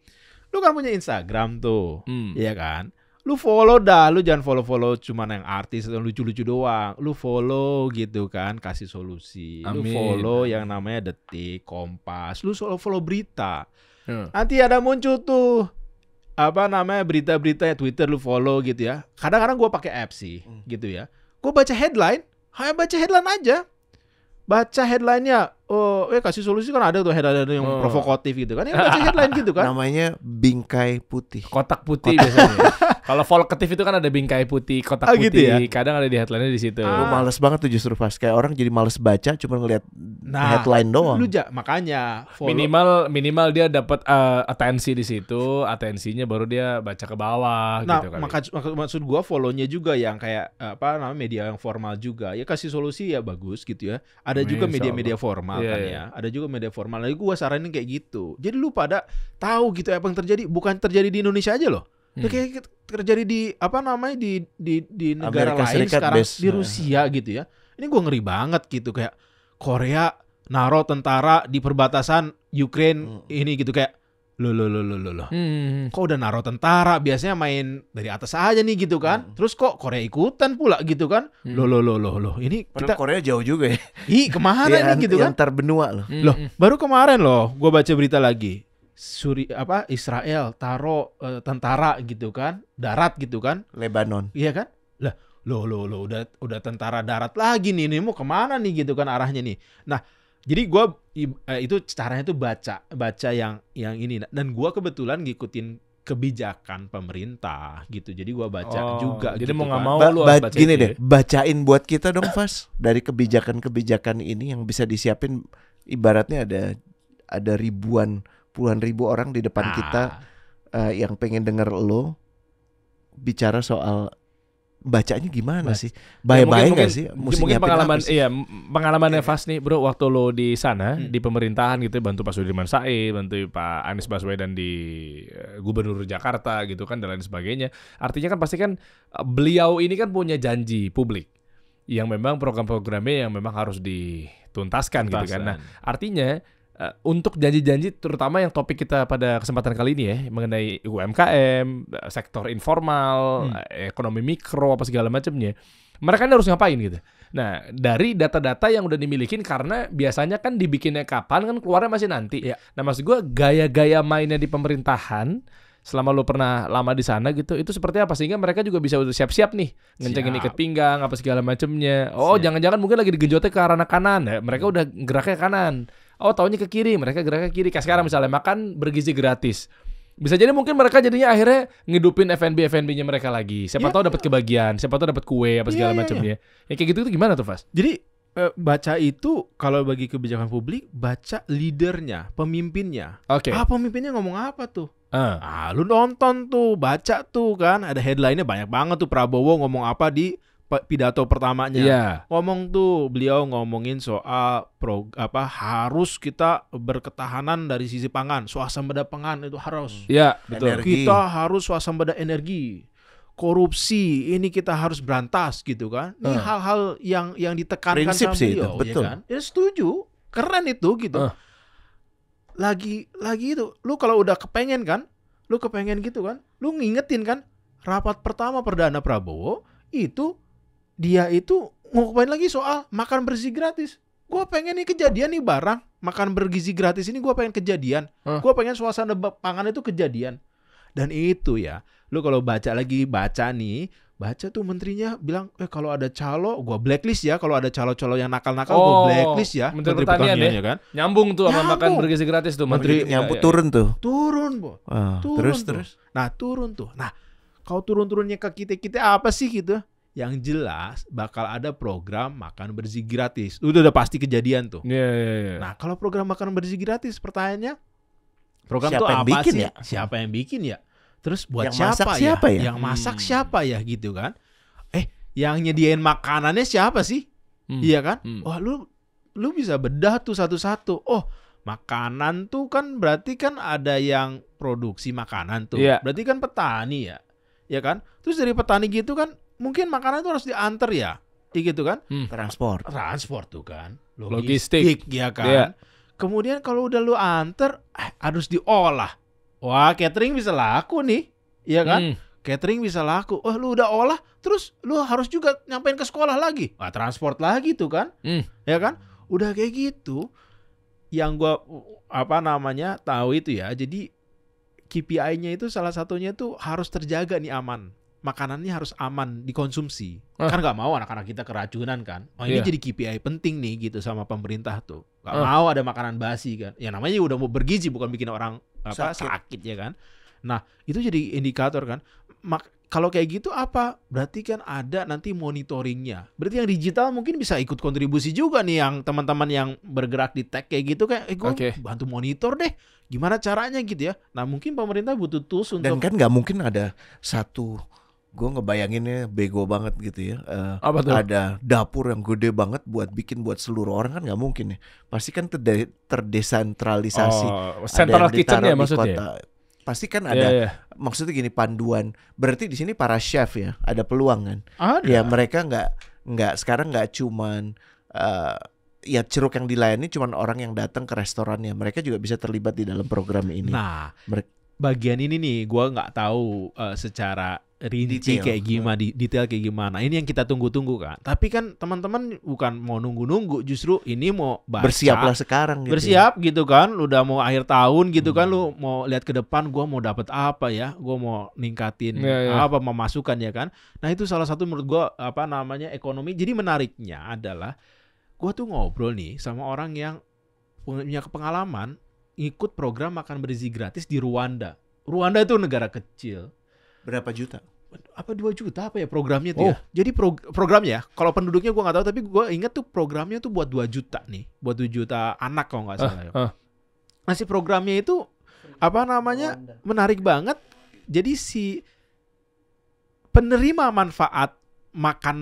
Speaker 4: Lu kan punya Instagram tuh, iya kan? Lu follow dah, lu jangan follow cuman yang artis atau lucu-lucu doang. Lu follow gitu kan, Kasih Solusi. Lu follow yang namanya Detik, Kompas. Lu follow berita. Nanti ada muncul tuh berita-berita ya, Twitter lu follow gitu ya. Kadang-kadang gue pakai app sih gitu ya. Gue baca headline, hanya baca headline aja. Baca headline-nya. Kasih Solusi kan ada tuh headline yang provokatif gitu kan. Ya baca headline gitu kan.
Speaker 1: Namanya bingkai putih.
Speaker 3: Kotak putih biasanya. Kalau Volkatif itu kan ada bingkai putih, kotak putih.
Speaker 4: Gitu ya?
Speaker 3: Kadang ada di headline-nya di situ.
Speaker 1: Gue males banget tuh justru pas kayak orang jadi males baca cuma ngeliat headline doang.
Speaker 4: Makanya follow.
Speaker 3: minimal dia dapat atensi di situ, atensinya baru dia baca ke bawah gitu kan.
Speaker 4: Maksud gua follow-nya juga yang kayak media yang formal juga. Ya Kasih Solusi ya bagus gitu ya. Ada juga media-media formal kan ya. Ada juga media formal. Lagi gua saranin kayak gitu. Jadi lu pada tahu gitu apa yang terjadi, bukan terjadi di Indonesia aja loh. Kayak terjadi di di negara
Speaker 1: Amerika
Speaker 4: lain
Speaker 1: Serikat
Speaker 4: sekarang di Rusia gitu ya. Ini gue ngeri banget gitu, kayak Korea naruh tentara di perbatasan Ukraine ini gitu, kayak Loh. Kok udah naruh tentara, biasanya main dari atas aja nih gitu kan. Terus kok Korea ikutan pula gitu kan. Loh. Ini
Speaker 1: Padahal Korea jauh juga ya.
Speaker 4: Kemana
Speaker 1: Ya,
Speaker 4: nih gitu kan.
Speaker 1: antar benua loh.
Speaker 4: Loh, baru kemarin loh gue baca berita lagi. Israel taruh tentara gitu kan, darat gitu kan.
Speaker 1: Lebanon.
Speaker 4: Iya kan? Lah, loh udah tentara darat lagi nih. Ini mau kemana nih gitu kan arahnya nih. Nah, jadi gue itu caranya tuh baca yang ini, dan gue kebetulan ngikutin kebijakan pemerintah gitu. Jadi gue baca juga.
Speaker 3: Jadi
Speaker 4: gitu
Speaker 3: mau nggak
Speaker 4: kan.
Speaker 3: mau lu harus baca
Speaker 1: Gini
Speaker 3: itu
Speaker 1: deh,
Speaker 3: ya?
Speaker 1: bacain buat kita dong, Fas, dari kebijakan-kebijakan ini yang bisa disiapin. Ibaratnya ada puluhan ribu orang di depan kita yang pengen denger lo bicara soal bacanya gimana sih? Baik-baik nggak sih?
Speaker 3: Mungkin pengalamannya Fas nih bro, waktu lo di sana di pemerintahan gitu, bantu Pak Sudirman Said, bantu Pak Anies Baswedan di Gubernur Jakarta gitu kan, dan lain sebagainya. Artinya kan pasti kan beliau ini kan punya janji publik yang memang program-programnya yang memang harus dituntaskan gitu kan. Nah, artinya untuk janji-janji terutama yang topik kita pada kesempatan kali ini ya, mengenai UMKM, sektor informal, ekonomi mikro apa segala macamnya, mereka ini harus ngapain gitu. Nah, dari data-data yang udah dimilikin, karena biasanya kan dibikinnya kapan kan keluarnya masih nanti. Nah, maksud gue gaya-gaya mainnya di pemerintahan selama lu pernah lama di sana gitu, itu seperti apa sehingga mereka juga bisa udah siap-siap nih ngencengin ikat pinggang apa segala macamnya. Oh, jangan-jangan mungkin lagi digenjotnya ke arah kanan ya, mereka udah geraknya kanan. Oh, taunya ke kiri, mereka geraknya kiri. Kayak sekarang misalnya makan bergizi gratis. Bisa jadi mungkin mereka jadinya akhirnya ngidupin F&B-nya mereka lagi. Siapa tahu dapat kebagian, siapa tahu dapat kue apa segala macamnya. Ya kayak gitu itu gimana tuh, Fas?
Speaker 4: Jadi baca itu kalau bagi kebijakan publik, baca leadernya, pemimpinnya.
Speaker 3: Oke.
Speaker 4: Pemimpinnya ngomong apa tuh? Lu nonton tuh, baca tuh kan, ada headline-nya banyak banget tuh. Prabowo ngomong apa di pidato pertamanya. Ngomong tuh, beliau ngomongin soal harus kita berketahanan dari sisi pangan, swasembada pangan itu harus.
Speaker 3: Iya, betul.
Speaker 1: Energi.
Speaker 4: Kita harus swasembada energi. Korupsi ini kita harus berantas gitu kan. Ini hal-hal yang ditekankan
Speaker 1: Prinsip
Speaker 4: sama
Speaker 1: sih
Speaker 4: beliau,
Speaker 1: itu, betul.
Speaker 4: ya kan? Ya setuju. Keren itu gitu. Lagi itu, lu kalau udah kepengen kan, lu kepengen gitu kan, lu ngingetin kan, rapat pertama perdana Prabowo itu dia itu ngapain lagi soal makan bergizi gratis. Gue pengen nih kejadian nih barang makan bergizi gratis ini, gue pengen kejadian. Gue pengen suasana pangan itu kejadian. Dan itu ya, lu kalau baca tuh menterinya bilang, kalau ada calo, gue blacklist ya. Kalau ada calo-calo yang nakal-nakal, gue blacklist ya.
Speaker 3: Menteri Pertanian ya kan? Nyambung tuh sama makan bergizi gratis tuh.
Speaker 1: Menteri nyambut turun tuh.
Speaker 4: Turun, Bo. Terus. Nah, turun tuh. Nah, kalau turun-turunnya ke kita apa sih gitu? Yang jelas bakal ada program makan bergizi gratis. Udah pasti kejadian tuh.
Speaker 3: Iya.
Speaker 4: Nah, kalau program makan bergizi gratis, pertanyaannya, program
Speaker 1: Siapa
Speaker 4: tuh
Speaker 1: yang
Speaker 4: apa
Speaker 1: bikin
Speaker 4: sih?
Speaker 1: ya?
Speaker 4: Siapa yang bikin ya? Terus buat
Speaker 1: Yang masak
Speaker 4: siapa
Speaker 1: siapa ya?
Speaker 4: Yang masak siapa ya gitu kan? Yang nyediain makanannya siapa sih? Iya kan? Wah, lu bisa bedah tuh satu-satu. Oh, makanan tuh kan berarti kan ada yang produksi makanan tuh. Berarti kan petani ya. Ya kan? Terus dari petani gitu kan mungkin makanan tuh harus diantar ya. Gitu kan? Transport tuh kan. Logistik ya kan? Kemudian kalau udah lu antar, harus diolah. Wah, catering bisa laku nih. Iya kan? Catering bisa laku. Oh, lu udah olah, terus lu harus juga nyampein ke sekolah lagi. Wah, transport lagi tuh kan? Ya kan? Udah kayak gitu. Yang gua tahu itu ya. Jadi KPI-nya itu salah satunya tuh harus terjaga nih aman. Makanannya harus aman dikonsumsi. Kan nggak mau anak-anak kita keracunan kan. Ini jadi KPI penting nih gitu sama pemerintah tuh. Nggak mau ada makanan basi kan. Ya namanya udah mau bergizi, bukan bikin orang sakit ya kan. Nah, itu jadi indikator kan. Kalau kayak gitu apa? Berarti kan ada nanti monitoringnya. Berarti yang digital mungkin bisa ikut kontribusi juga nih, yang teman-teman yang bergerak di tech kayak gitu kayak gue bantu monitor deh. Gimana caranya gitu ya. Nah, mungkin pemerintah butuh tools untuk.
Speaker 1: Dan kan nggak mungkin ada satu, gue ngebayanginnya bego banget gitu ya. Ada dapur yang gede banget buat bikin buat seluruh orang, kan nggak mungkin ya. Pasti kan terdesentralisasi.
Speaker 3: Central kitchen ya maksudnya.
Speaker 1: Pasti kan ada, maksudnya gini, panduan. Berarti di sini para chef ya, ada peluang kan?
Speaker 4: Ada.
Speaker 1: Ya mereka nggak sekarang nggak cuman ya ceruk yang dilayani cuma orang yang datang ke restorannya. Mereka juga bisa terlibat di dalam program ini.
Speaker 4: Nah, bagian ini nih gue nggak tahu secara rinci kayak gimana, detail kayak gimana. Ini yang kita tunggu-tunggu kan. Tapi kan teman-teman bukan mau nunggu-nunggu, justru ini mau baca.
Speaker 1: Bersiaplah sekarang gitu.
Speaker 4: Bersiap gitu kan, lu udah mau akhir tahun gitu kan, lu mau lihat ke depan gue mau dapat apa ya, gue mau ningkatin apa, memasukkan ya kan. Nah itu salah satu menurut gue ekonomi. Jadi menariknya adalah gue tuh ngobrol nih sama orang yang punya pengalaman ikut program makan bergizi gratis di Rwanda. Rwanda itu negara kecil.
Speaker 1: Berapa juta?
Speaker 4: Apa 2 juta apa ya programnya tuh ya? Jadi programnya, kalau penduduknya gue nggak tahu, tapi gue ingat tuh programnya tuh buat 2 juta nih, buat 2 juta anak kalau nggak salah. Nah si programnya itu menarik banget. Jadi si penerima manfaat makan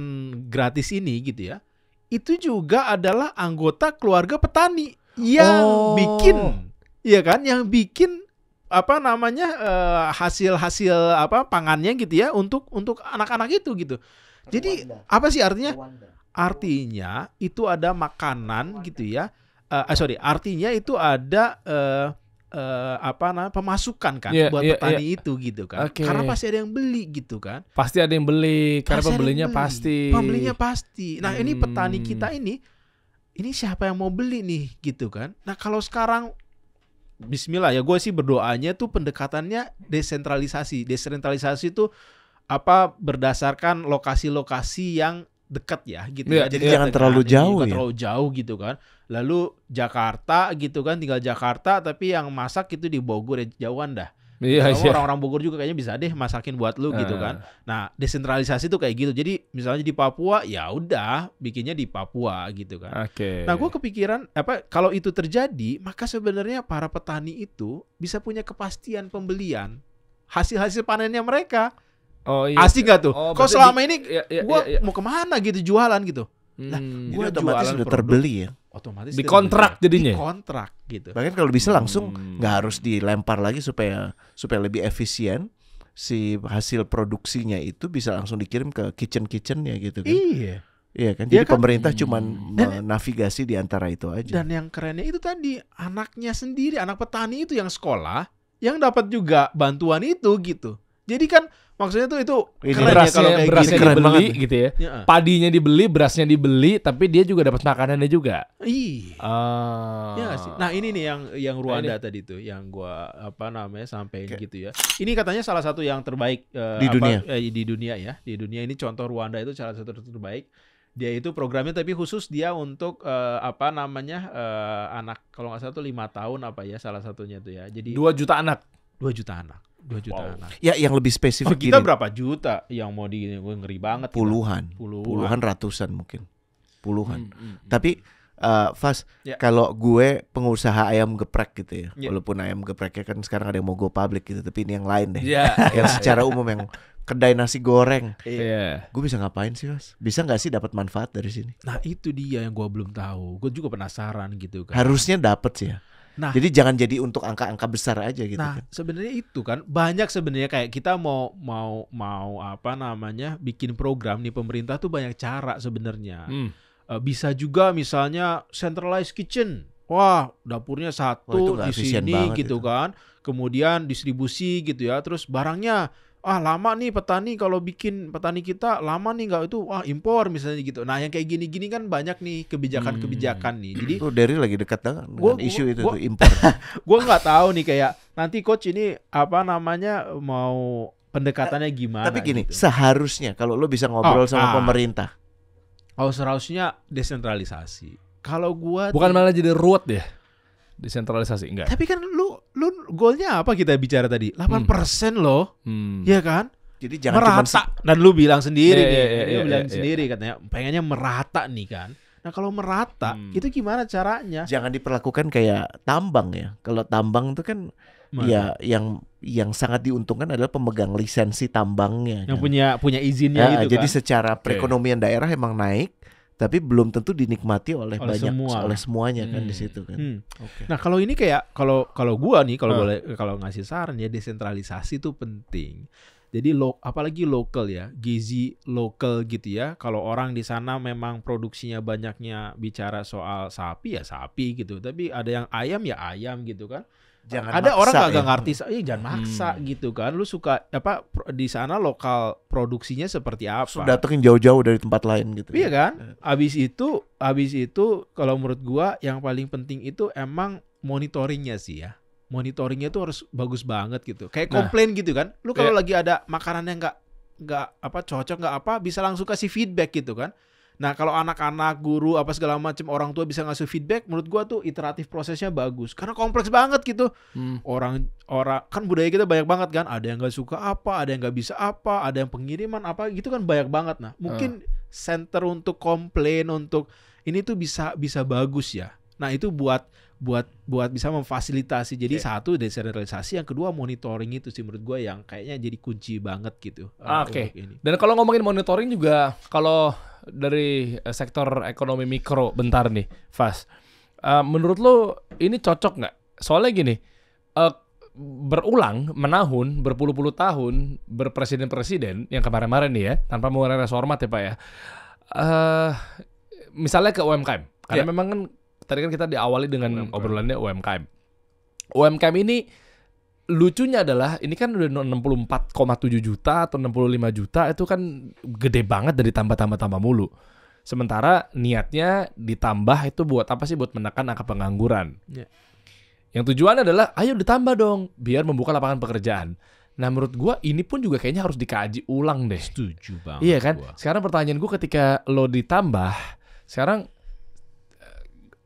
Speaker 4: gratis ini gitu ya, itu juga adalah anggota keluarga petani yang bikin, ya kan, yang bikin hasil-hasil pangannya gitu ya untuk anak-anak itu gitu. Jadi apa sih artinya? Artinya itu ada makanan gitu ya. Artinya itu ada pemasukan kan buat petani itu gitu kan. Karena pasti ada yang beli gitu kan.
Speaker 3: Pasti ada yang beli karena pembelinya pasti.
Speaker 4: Pembelinya pasti. Nah, ini petani kita ini siapa yang mau beli nih gitu kan. Nah, kalau sekarang bismillah ya, gue sih berdoanya tuh pendekatannya desentralisasi. Desentralisasi itu berdasarkan lokasi-lokasi yang dekat ya gitu ya.
Speaker 1: Jadi jangan terlalu jauh ya.
Speaker 4: Terlalu jauh gitu kan. Lalu Jakarta gitu kan, tinggal Jakarta tapi yang masak itu di Bogor ya, jauhan dah. Orang-orang Bogor juga kayaknya bisa deh masakin buat lu gitu kan. Nah, desentralisasi tuh kayak gitu. Jadi misalnya di Papua, ya udah bikinnya di Papua gitu kan. Nah, gue kepikiran kalau itu terjadi, maka sebenarnya para petani itu bisa punya kepastian pembelian hasil-hasil panennya mereka. Asik gak tuh? Kok selama ini gue mau kemana gitu jualan gitu? Nah,
Speaker 1: gue otomatis sudah terbeli ya.
Speaker 4: Otomatis
Speaker 3: dikontrak jadinya.
Speaker 4: Dikontrak gitu.
Speaker 1: Bahkan kalau bisa langsung nggak harus dilempar lagi supaya lebih efisien, si hasil produksinya itu bisa langsung dikirim ke kitchen-kitchennya gitu kan. Iya kan. Jadi pemerintah cuman menavigasi di antara itu aja.
Speaker 4: Dan yang kerennya itu tadi anaknya sendiri, anak petani itu yang sekolah yang dapat juga bantuan itu gitu. Jadi kan maksudnya tuh itu keren ya kalau kayak
Speaker 3: berasnya
Speaker 4: keren
Speaker 3: dibeli
Speaker 4: banget
Speaker 3: gitu ya. Padinya dibeli, berasnya dibeli, tapi dia juga dapat makanannya juga.
Speaker 4: Ya sih. Nah, ini nih yang Rwanda tadi tuh yang gua sampein gitu ya. Ini katanya salah satu yang terbaik
Speaker 1: di dunia.
Speaker 4: Di dunia ya. Di dunia ini contoh Rwanda itu salah satu terbaik. Dia itu programnya tapi khusus dia untuk anak kalau nggak salah tuh 5 tahun salah satunya tuh ya. Jadi
Speaker 3: 2 juta anak.
Speaker 4: 2 juta anak. 2 juta anak.
Speaker 1: Ya, yang lebih spesifik
Speaker 4: kita berapa juta yang mau gue ngeri banget.
Speaker 1: Puluhan, ratusan mungkin. Puluhan. Tapi Fas, kalau gue pengusaha ayam geprek gitu ya. Walaupun ayam gepreknya kan sekarang ada yang mau go public gitu, tapi ini yang lain deh. Yang secara umum yang kedai nasi goreng. Gue bisa ngapain sih, Mas? Bisa nggak sih dapat manfaat dari sini?
Speaker 4: Nah, itu dia yang gue belum tahu. Gue juga penasaran gitu kan.
Speaker 1: Harusnya dapat sih ya. Nah, jadi jangan jadi untuk angka-angka besar aja gitu.
Speaker 4: Nah, kan. Sebenarnya itu kan banyak sebenarnya kayak kita mau bikin program nih, pemerintah tuh banyak cara sebenarnya. Bisa juga misalnya centralized kitchen. Wah, dapurnya satu di sini gitu kan. Kemudian distribusi gitu ya. Terus barangnya lama nih petani kalau bikin petani kita lama nih nggak itu impor misalnya gitu. Nah yang kayak gini-gini kan banyak nih kebijakan-kebijakan nih. Jadi
Speaker 1: dari lagi dekat dengan isu itu tuh impor.
Speaker 4: Gue nggak tahu nih kayak nanti coach ini mau pendekatannya gimana.
Speaker 1: Tapi gini
Speaker 4: gitu.
Speaker 1: Seharusnya kalau lo bisa ngobrol sama pemerintah.
Speaker 4: Seharusnya desentralisasi. Kalau gue
Speaker 3: bukan malah jadi ruwet ya. Desentralisasi enggak.
Speaker 4: Tapi kan lu goalnya apa kita bicara tadi? 8% loh. Ya kan?
Speaker 1: Jadi jangan
Speaker 4: merata. Dan lu bilang sendiri sendiri katanya pengennya merata nih kan. Nah, kalau merata itu gimana caranya?
Speaker 1: Jangan diperlakukan kayak tambang ya. Kalau tambang itu kan ya yang sangat diuntungkan adalah pemegang lisensi tambangnya.
Speaker 4: Yang kan? punya izinnya gitu
Speaker 1: jadi
Speaker 4: kan.
Speaker 1: Secara perekonomian daerah emang naik. Tapi belum tentu dinikmati oleh semuanya kan di situ kan.
Speaker 4: Nah kalau ini kayak kalau gua nih kalau ngasih saran ya desentralisasi itu penting. Jadi apalagi lokal ya, gizi lokal gitu ya. Kalau orang di sana memang produksinya banyaknya bicara soal sapi ya sapi gitu. Tapi ada yang ayam ya ayam gitu kan.
Speaker 1: Jangan
Speaker 4: Ada
Speaker 1: maksa
Speaker 4: orang
Speaker 1: ya.
Speaker 4: nggak ngerti, jangan maksa gitu kan. Lu suka apa di sana lokal produksinya seperti apa?
Speaker 1: Datengin jauh-jauh dari tempat lain gitu.
Speaker 4: Iya kan? Abis itu kalau menurut gua yang paling penting itu emang monitoringnya sih ya. Monitoringnya tuh harus bagus banget gitu. Kayak komplain gitu kan. Lu kalau lagi ada makanan yang nggak apa cocok nggak apa bisa langsung kasih feedback gitu kan. Nah kalau anak-anak, guru apa segala macam orang tua bisa ngasih feedback, menurut gua tuh iteratif prosesnya bagus. Karena kompleks banget gitu. Orang kan budaya kita banyak banget kan. Ada yang nggak suka apa, ada yang nggak bisa apa, ada yang pengiriman apa gitu kan banyak banget. Nah mungkin center untuk komplain untuk ini tuh bisa bagus ya. Nah itu buat bisa memfasilitasi. Jadi satu desentralisasi, yang kedua monitoring itu sih menurut gue yang kayaknya jadi kunci banget gitu.
Speaker 3: Oke. Dan kalau ngomongin monitoring juga, kalau dari sektor ekonomi mikro bentar nih, Fas, menurut lo ini cocok nggak? Soalnya gini, berulang menahun, berpuluh-puluh tahun berpresiden-presiden yang kemarin-kemarin nih ya, tanpa mengurangi rasa hormat ya Pak ya. Misalnya ke UMKM, karena memang kan tadi kan kita diawali dengan obrolannya UMKM. UMKM ini lucunya adalah ini kan udah 64,7 juta atau 65 juta, itu kan gede banget dari tambah mulu. Sementara niatnya ditambah itu buat apa sih? Buat menekan angka pengangguran. Yang tujuan adalah ayo ditambah dong biar membuka lapangan pekerjaan. Nah menurut gua ini pun juga kayaknya harus dikaji ulang deh.
Speaker 4: Setuju banget.
Speaker 3: Iya kan? Sekarang pertanyaan gua ketika lo ditambah, sekarang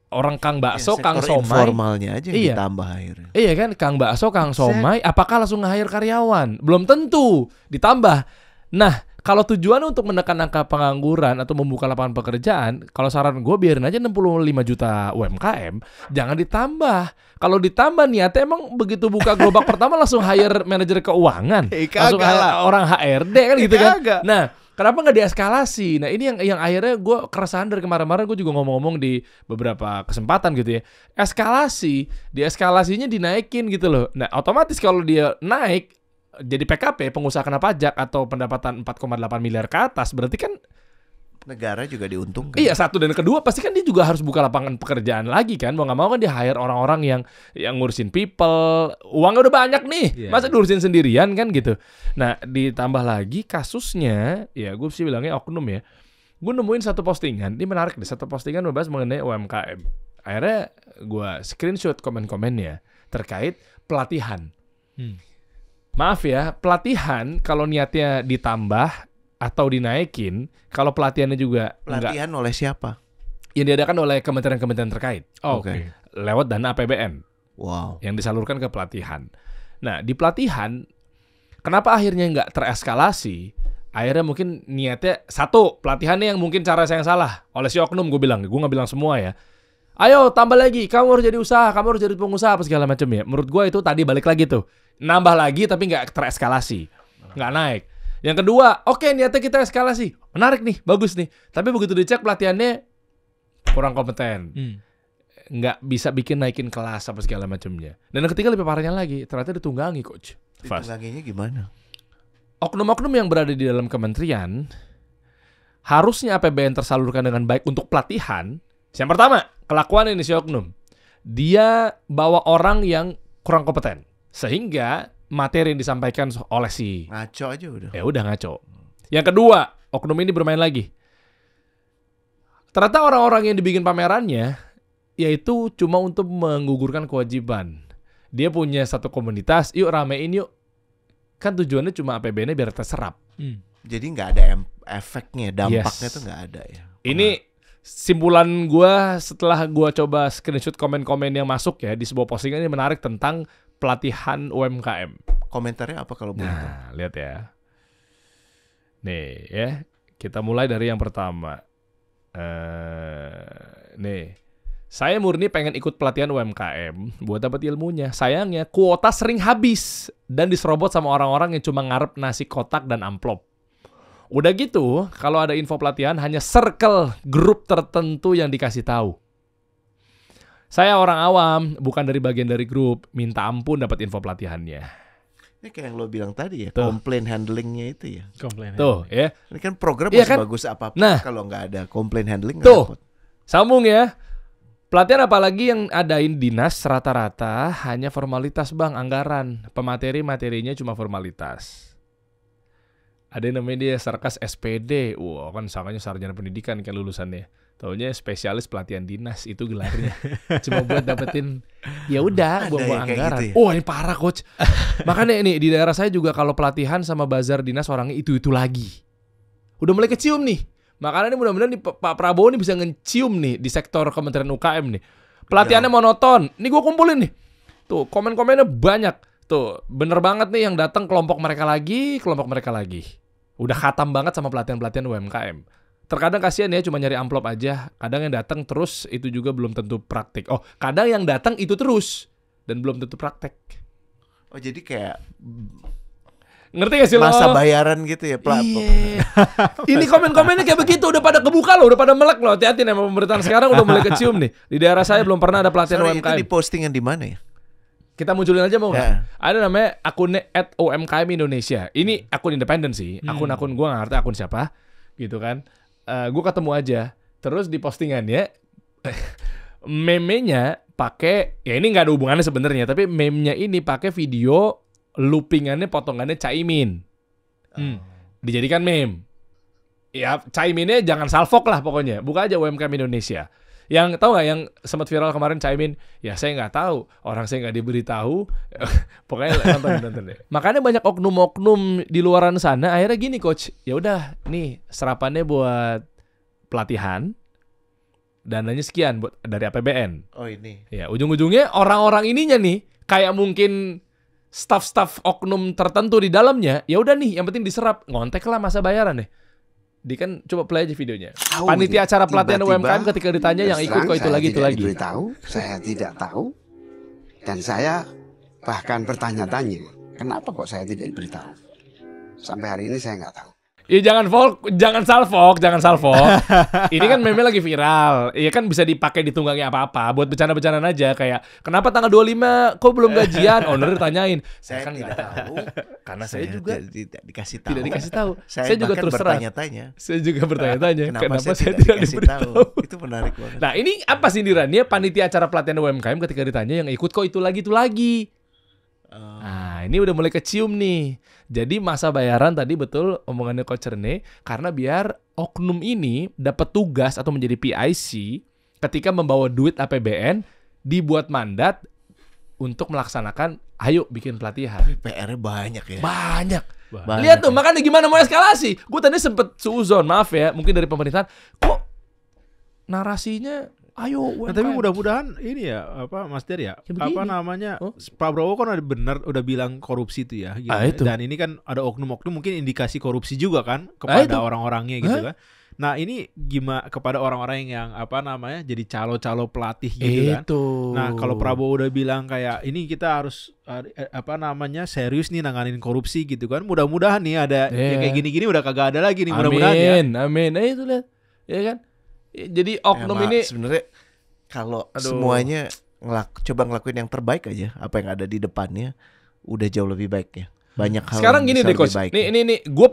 Speaker 3: orang kang bakso, kang somai,
Speaker 1: informalnya aja yang ditambah akhirnya.
Speaker 3: Iya kan, kang bakso, kang somai, apakah langsung nge-hire karyawan? Belum tentu, ditambah. Nah, kalau tujuan untuk menekan angka pengangguran atau membuka lapangan pekerjaan, kalau saran gue biarin aja 65 juta UMKM, jangan ditambah. Kalau ditambah niatnya emang begitu buka gerobak pertama langsung hire manajer keuangan, langsung hire orang HRD kan gitu kan. Nah, kenapa nggak dieskalasi? Nah ini yang akhirnya gue keresahan dari kemarin-kemarin, gue juga ngomong-ngomong di beberapa kesempatan gitu ya. Eskalasinya dinaikin gitu loh. Nah otomatis kalau dia naik jadi PKP, pengusaha kena pajak atau pendapatan 4,8 miliar ke atas, berarti kan
Speaker 1: negara juga diuntungkan.
Speaker 3: Iya, satu, dan kedua pasti kan dia juga harus buka lapangan pekerjaan lagi kan. Mau nggak mau kan dia hire orang-orang yang ngurusin people, uangnya udah banyak nih, masa diurusin sendirian kan gitu. Nah ditambah lagi kasusnya, ya gue sih bilangnya oknum ya. Gue nemuin satu postingan, ini menarik deh, satu postingan membahas mengenai UMKM. Akhirnya gue screenshot komen-komennya terkait pelatihan. Maaf ya, pelatihan kalau niatnya ditambah atau dinaikin, kalau pelatihannya juga
Speaker 1: pelatihan oleh siapa?
Speaker 3: Yang diadakan oleh kementerian-kementerian terkait.
Speaker 4: Oke.
Speaker 3: Lewat dana APBN.
Speaker 1: Wow.
Speaker 3: Yang disalurkan ke pelatihan. Nah, di pelatihan kenapa akhirnya nggak tereskalasi? Akhirnya mungkin niatnya satu, pelatihannya yang mungkin cara saya yang salah. Oleh si oknum gue nggak bilang semua ya. Ayo tambah lagi, kamu harus jadi usaha, kamu harus jadi pengusaha apa segala macam ya. Menurut gue itu tadi balik lagi tuh. Nambah lagi tapi nggak tereskalasi. Nggak naik. Yang kedua, oke niatnya kita eskalasi. Menarik nih, bagus nih. Tapi begitu dicek pelatihannya kurang kompeten. Nggak bisa naikin kelas apa segala macamnya. Dan yang ketiga lebih parahnya lagi, ternyata ditunggangi coach.
Speaker 1: Ditungganginya gimana?
Speaker 3: Oknum-oknum yang berada di dalam kementerian harusnya APBN tersalurkan dengan baik untuk pelatihan. Yang pertama, kelakuan ini si oknum. Dia bawa orang yang kurang kompeten. Sehingga materi yang disampaikan oleh si
Speaker 1: ngaco aja udah.
Speaker 3: Ya udah ngaco. Yang kedua, oknum ini bermain lagi. Ternyata orang-orang yang dibikin pamerannya yaitu cuma untuk menggugurkan kewajiban. Dia punya satu komunitas, yuk ramein yuk. Kan tujuannya cuma APBN-nya biar terserap.
Speaker 1: Jadi nggak ada efeknya, dampaknya tuh nggak ada ya.
Speaker 3: Ini simpulan gue setelah gue coba screenshot komen-komen yang masuk ya di sebuah postingan ini menarik tentang pelatihan UMKM. Komentarnya apa kalau boleh? Nah, lihat ya. Nih ya, kita mulai dari yang pertama. Nih, saya murni pengen ikut pelatihan UMKM buat dapat ilmunya. Sayangnya kuota sering habis dan diserobot sama orang-orang yang cuma ngarep nasi kotak dan amplop. Udah gitu, kalau ada info pelatihan hanya circle grup tertentu yang dikasih tahu. Saya orang awam, bukan dari bagian dari grup, minta ampun dapat info pelatihannya.
Speaker 1: Ini kayak yang lo bilang tadi ya,
Speaker 3: Tuh.
Speaker 1: komplain handlingnya itu ya.
Speaker 3: Tuh, ya.
Speaker 1: Ini kan program
Speaker 3: Iya
Speaker 1: masih
Speaker 3: kan?
Speaker 1: bagus apapun,
Speaker 3: Nah.
Speaker 1: kalau nggak ada komplain handling
Speaker 3: Tuh.
Speaker 1: repot.
Speaker 3: Sambung ya. Pelatihan apalagi yang adain dinas rata-rata hanya formalitas bang, anggaran. Pemateri-materinya cuma formalitas. Ada yang namanya dia sarkas SPD. Wah kan sangkanya sarjana pendidikan kan lulusannya. Taunya spesialis pelatihan dinas itu gelarnya. Cuma buat dapetin ya udah
Speaker 1: Ada
Speaker 3: buang-buang
Speaker 1: yang kayak
Speaker 3: anggaran.
Speaker 1: gitu ya?
Speaker 3: Oh ini parah coach. Makanya ini di daerah saya juga kalau pelatihan sama bazar dinas orangnya itu lagi. Udah mulai kecium nih. Makanya ini mudah-mudahan nih, Pak Prabowo nih bisa ngecium nih di sektor Kementerian UKM nih. Pelatihannya monoton. Ini gue kumpulin nih. Tuh komen-komennya banyak. Tuh bener banget nih yang datang kelompok mereka lagi. Udah khatam banget sama pelatihan-pelatihan UMKM. Terkadang kasihan ya cuma nyari amplop aja. Kadang yang datang terus itu juga belum tentu praktik. Oh, kadang yang datang itu terus dan belum tentu praktek.
Speaker 1: Oh jadi kayak
Speaker 3: Ngerti gak sih lo?
Speaker 1: masa bayaran gitu ya.
Speaker 3: Iya. Ini komen-komennya kayak begitu. Udah pada kebuka loh. Udah pada melek loh. Hati-hati nih sama pemerintahan sekarang udah mulai kecium nih. Di daerah saya belum pernah ada pelatihan
Speaker 1: Sorry, itu
Speaker 3: UMKM.
Speaker 1: di postingan di mana ya?
Speaker 3: Kita munculin aja mau nggak?
Speaker 1: Ya.
Speaker 3: Ada namanya akunnya @UMKM Indonesia. Ini akun independen sih. Akun-akun gue nggak ngerti akun siapa. Gitu kan. Gue ketemu aja. Terus di postingannya meme-nya pakai, ya ini nggak ada hubungannya sebenarnya, tapi meme-nya ini pakai video loopingannya potongannya Caimin. Dijadikan meme. Ya Caiminnya jangan salfok lah pokoknya. Buka aja UMKM Indonesia. Yang tahu nggak yang sempat viral kemarin Caimin? Ya saya nggak tahu, orang saya nggak diberitahu. Pokoknya nonton deh. Makanya banyak oknum-oknum di luaran sana. Akhirnya gini coach, ya udah nih serapannya buat pelatihan, dananya sekian buat dari APBN.
Speaker 1: Oh ini.
Speaker 3: Ya ujung-ujungnya orang-orang ininya nih kayak mungkin staff-staff oknum tertentu di dalamnya. Ya udah nih, yang penting diserap, ngontek lah masa bayaran nih. Di kan coba play aja videonya. Panitia acara pelatihan UMKM ketika ditanya yang ikut kok itu lagi.
Speaker 5: Saya tidak tahu dan saya bahkan bertanya-tanya kenapa kok saya tidak diberitahu. Sampai hari ini saya nggak tahu.
Speaker 3: Ya jangan salfok. Ini kan meme lagi viral. Iya kan bisa dipakai ditunggangi apa-apa buat bercanda-bercandaan aja kayak kenapa tanggal 25 kok belum gajian? Owner ditanyain.
Speaker 1: Saya
Speaker 3: kan
Speaker 1: tidak tahu
Speaker 3: karena saya juga
Speaker 1: tidak dikasih tahu.
Speaker 3: tidak dikasih tahu.
Speaker 1: Saya
Speaker 3: juga
Speaker 1: bahkan
Speaker 3: terus terang.
Speaker 1: bertanya-tanya.
Speaker 3: Saya juga bertanya-tanya kenapa saya tidak
Speaker 1: dikasih
Speaker 3: diberitahu.
Speaker 1: tahu. Itu menarik banget.
Speaker 3: Nah, ini apa sindirannya panitia acara pelatihan UMKM ketika ditanya yang ikut kok itu lagi. Nah, ini udah mulai kecium nih. Jadi masa bayaran tadi betul omongannya Coach Rene, karena biar oknum ini dapat tugas atau menjadi PIC ketika membawa duit APBN dibuat mandat untuk melaksanakan ayo bikin pelatihan.
Speaker 1: PR-nya banyak ya.
Speaker 3: Banyak.
Speaker 1: Banyak
Speaker 3: Lihat tuh,
Speaker 1: ya.
Speaker 3: makanya gimana mau eskalasi. Gue tadi sempet suuzon, maaf ya, mungkin dari pemerintahan kok narasinya ayo UMKM.
Speaker 4: Nah, tapi mudah-mudahan ini ya apa Mas Der ya,
Speaker 3: Ya begini.
Speaker 4: apa namanya Pak Prabowo kan udah bilang korupsi itu ya gitu.
Speaker 3: Itu.
Speaker 4: Dan ini kan ada oknum-oknum mungkin indikasi korupsi juga kan
Speaker 3: Itu.
Speaker 4: kepada orang-orangnya gitu kan. Nah ini gimana kepada orang-orang yang apa namanya jadi calo-calo pelatih gitu kan. Nah kalau Prabowo udah bilang kayak ini kita harus apa namanya serius nih nanganin korupsi gitu kan. Mudah-mudahan nih ada ya kayak gini-gini udah kagak ada lagi nih mudah-mudahan ya.
Speaker 3: Amin. Itu lihat. Ya kan? Jadi oknum ini
Speaker 1: sebenarnya kalau semuanya coba ngelakuin yang terbaik aja, apa yang ada di depannya udah jauh lebih baik ya. Banyak hal.
Speaker 3: Sekarang
Speaker 1: yang
Speaker 3: gini
Speaker 1: bisa
Speaker 3: deh coach,
Speaker 1: lebih baik.
Speaker 3: nih, gue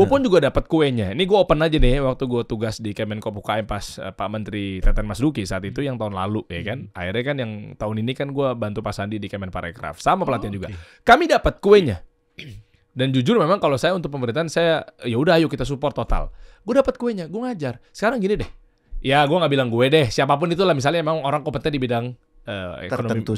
Speaker 3: pun juga dapat kuenya. Ini gue open aja nih, waktu gue tugas di Kemenko UKM pas Pak Menteri Teten Mas Duki saat itu yang tahun lalu ya kan. Akhirnya kan yang tahun ini kan gue bantu Pak Sandi di Kemenparekraf sama pelatihan juga. Kami dapat kuenya. Dan jujur memang kalau saya untuk pemerintahan saya ya udah ayo kita support total. Gue dapat kuenya, gue ngajar. Sekarang gini deh. Ya gue nggak bilang gue deh, siapapun itulah misalnya emang orang kompeten di bidang ekonomi
Speaker 1: tertentu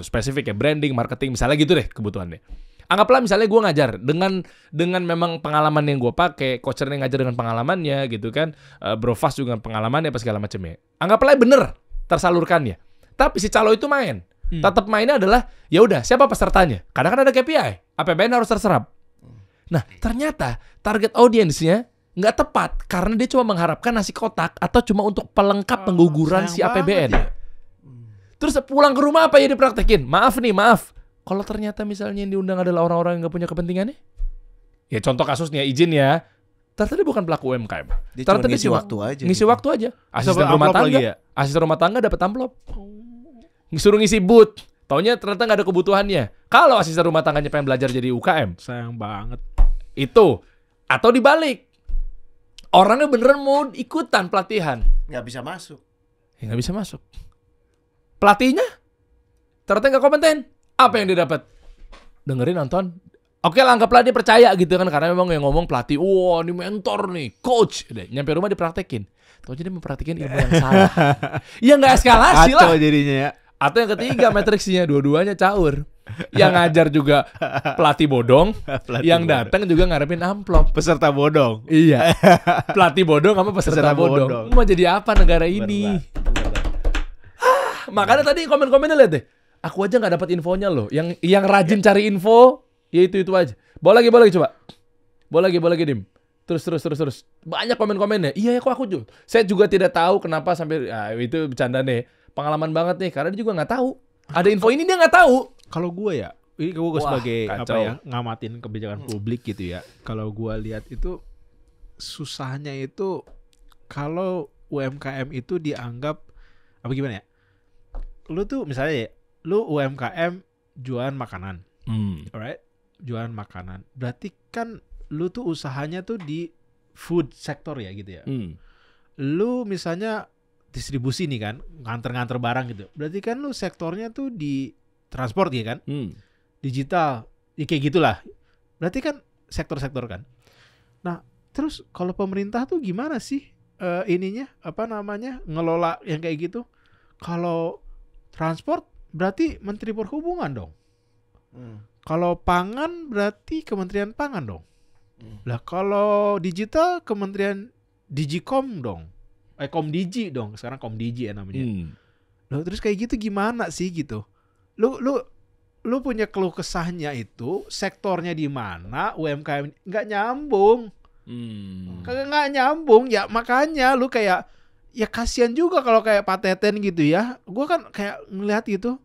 Speaker 1: spesifik
Speaker 3: ya, branding, marketing, misalnya gitu deh kebutuhannya. Anggaplah misalnya gue ngajar dengan memang pengalaman yang gue pakai, coach yang ngajar dengan pengalamannya gitu kan, Bro Fast juga pengalamannya apa segala macamnya. Anggaplah bener tersalurkannya. Tapi si calo itu main. Tetap mainnya adalah ya udah siapa pesertanya. Kadang kan ada KPI, APBN harus terserap. Nah ternyata target audiensnya nggak tepat karena dia cuma mengharapkan nasi kotak atau cuma untuk pelengkap pengguguran si APBN. Ya. Terus pulang ke rumah apa ya dipraktekin? Maaf. Kalau ternyata misalnya yang diundang adalah orang-orang yang nggak punya kepentingannya, ya contoh kasusnya izin ya, ternyata dia bukan pelaku UMKM.
Speaker 1: Dia ngisi waktu aja.
Speaker 3: Ngisi
Speaker 1: gitu.
Speaker 3: waktu aja. Asisten rumah tangga, asisten rumah tangga dapat amplop. Disuruh ngisi booth, Taunya ternyata nggak ada kebutuhannya. Kalau asisten rumah tangganya pengen belajar jadi UKM,
Speaker 4: Sayang banget.
Speaker 3: itu. Atau dibalik, orangnya beneran mau ikutan pelatihan,
Speaker 1: Nggak bisa masuk.
Speaker 3: ya nggak bisa masuk. Pelatihnya ternyata nggak kompeten. Apa yang dia dapat? Dengerin, nonton. Oke lah, anggaplah dia percaya gitu kan, karena memang yang ngomong pelatih, wah ini mentor nih, coach. Udah, nyampe rumah dipraktekin. Tahu jadi memperhatikan ilmu yang salah. Ya nggak eskalasi lah.
Speaker 4: Kacau jadinya ya.
Speaker 3: Atau yang ketiga matriksnya, dua-duanya caur. Yang ngajar juga pelatih bodong,
Speaker 4: Pelatih
Speaker 3: yang
Speaker 4: bodong.
Speaker 3: datang juga ngarepin amplop.
Speaker 4: Peserta bodong.
Speaker 3: Iya. Pelatih bodong sama peserta
Speaker 4: Peserta
Speaker 3: bodong.
Speaker 4: bodong.
Speaker 3: Mau jadi apa negara ini? Makanya tadi komen-komennya lihat deh. Aku aja nggak dapat infonya loh. Yang rajin cari info, ya itu aja. Boleh lagi coba. Boleh lagi Dim. Terus. Banyak komen-komennya. Iya ya, kok aku juga. Saya juga tidak tahu kenapa sampai itu bercanda nih. Pengalaman banget nih, karena dia juga nggak tahu. Ada info ini dia nggak tahu.
Speaker 4: Kalau gue ya, ini gue
Speaker 3: Wah,
Speaker 4: sebagai
Speaker 3: kacau.
Speaker 4: ngamatin kebijakan publik gitu ya. Kalau gue lihat itu susahnya itu kalau UMKM itu dianggap apa gimana ya? Lu tuh misalnya ya, lu UMKM jualan makanan, alright? Jualan makanan. Berarti kan lu tuh usahanya tuh di food sektor ya gitu ya. Lu misalnya distribusi nih kan, nganter-nganter barang gitu. Berarti kan lu sektornya tuh di transport ya kan? Digital, ya kayak gitulah. Berarti kan sektor-sektor kan. Nah, terus kalau pemerintah tuh gimana sih ininya, apa namanya, ngelola yang kayak gitu? Kalau transport berarti Menteri Perhubungan dong. Kalau pangan berarti Kementerian Pangan dong. Lah kalau digital Kementerian Digikom dong. Komdigi dong. Sekarang Komdigi ya namanya. Loh, terus kayak gitu gimana sih gitu? Lu punya keluh kesahnya itu sektornya di mana, UMKM nggak nyambung. Kagak nggak nyambung ya, makanya lu kayak ya kasihan juga kalau kayak Pak Teten gitu ya. Gua kan kayak ngelihat itu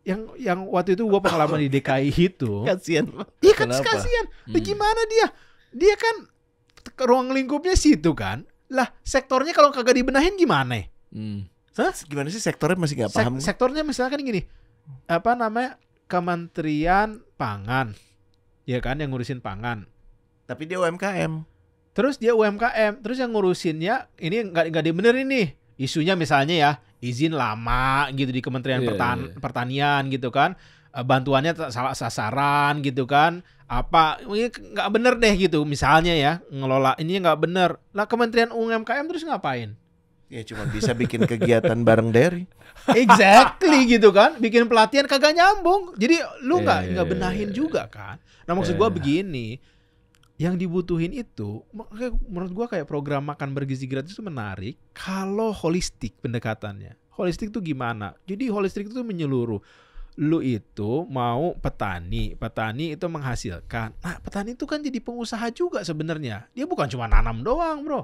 Speaker 4: yang waktu itu gua pengalaman di DKI itu.
Speaker 1: Kasian.
Speaker 4: Iya kan
Speaker 3: Kenapa?
Speaker 4: kasihan. Lah gimana dia? Dia kan ke ruang lingkupnya situ kan. Lah sektornya kalau kagak dibenahin gimana?
Speaker 1: Gimana sih sektornya masih nggak paham?
Speaker 4: Sektornya misalkan gini, apa namanya, Kementerian Pangan, ya kan, yang ngurusin pangan.
Speaker 1: Tapi dia UMKM.
Speaker 4: Terus dia UMKM, terus yang ngurusinnya ini nggak dibenerin nih. Isunya misalnya ya izin lama gitu di Kementerian Pertanian gitu kan, bantuannya salah sasaran gitu kan, apa ini nggak bener deh gitu misalnya ya, ngelola ini nggak bener. Lah Kementerian UMKM terus ngapain?
Speaker 1: Ya cuma bisa bikin kegiatan bareng Derry.
Speaker 4: Exactly gitu kan, bikin pelatihan kagak nyambung. Jadi lu nggak benahin juga kan. Nah maksud gua begini, yang dibutuhin itu, menurut gua kayak program makan bergizi gratis itu menarik kalau holistik pendekatannya. Holistik itu gimana? Jadi holistik itu menyeluruh. Lu itu mau petani itu menghasilkan. Nah, petani itu kan jadi pengusaha juga sebenarnya. Dia bukan cuma nanam doang, bro.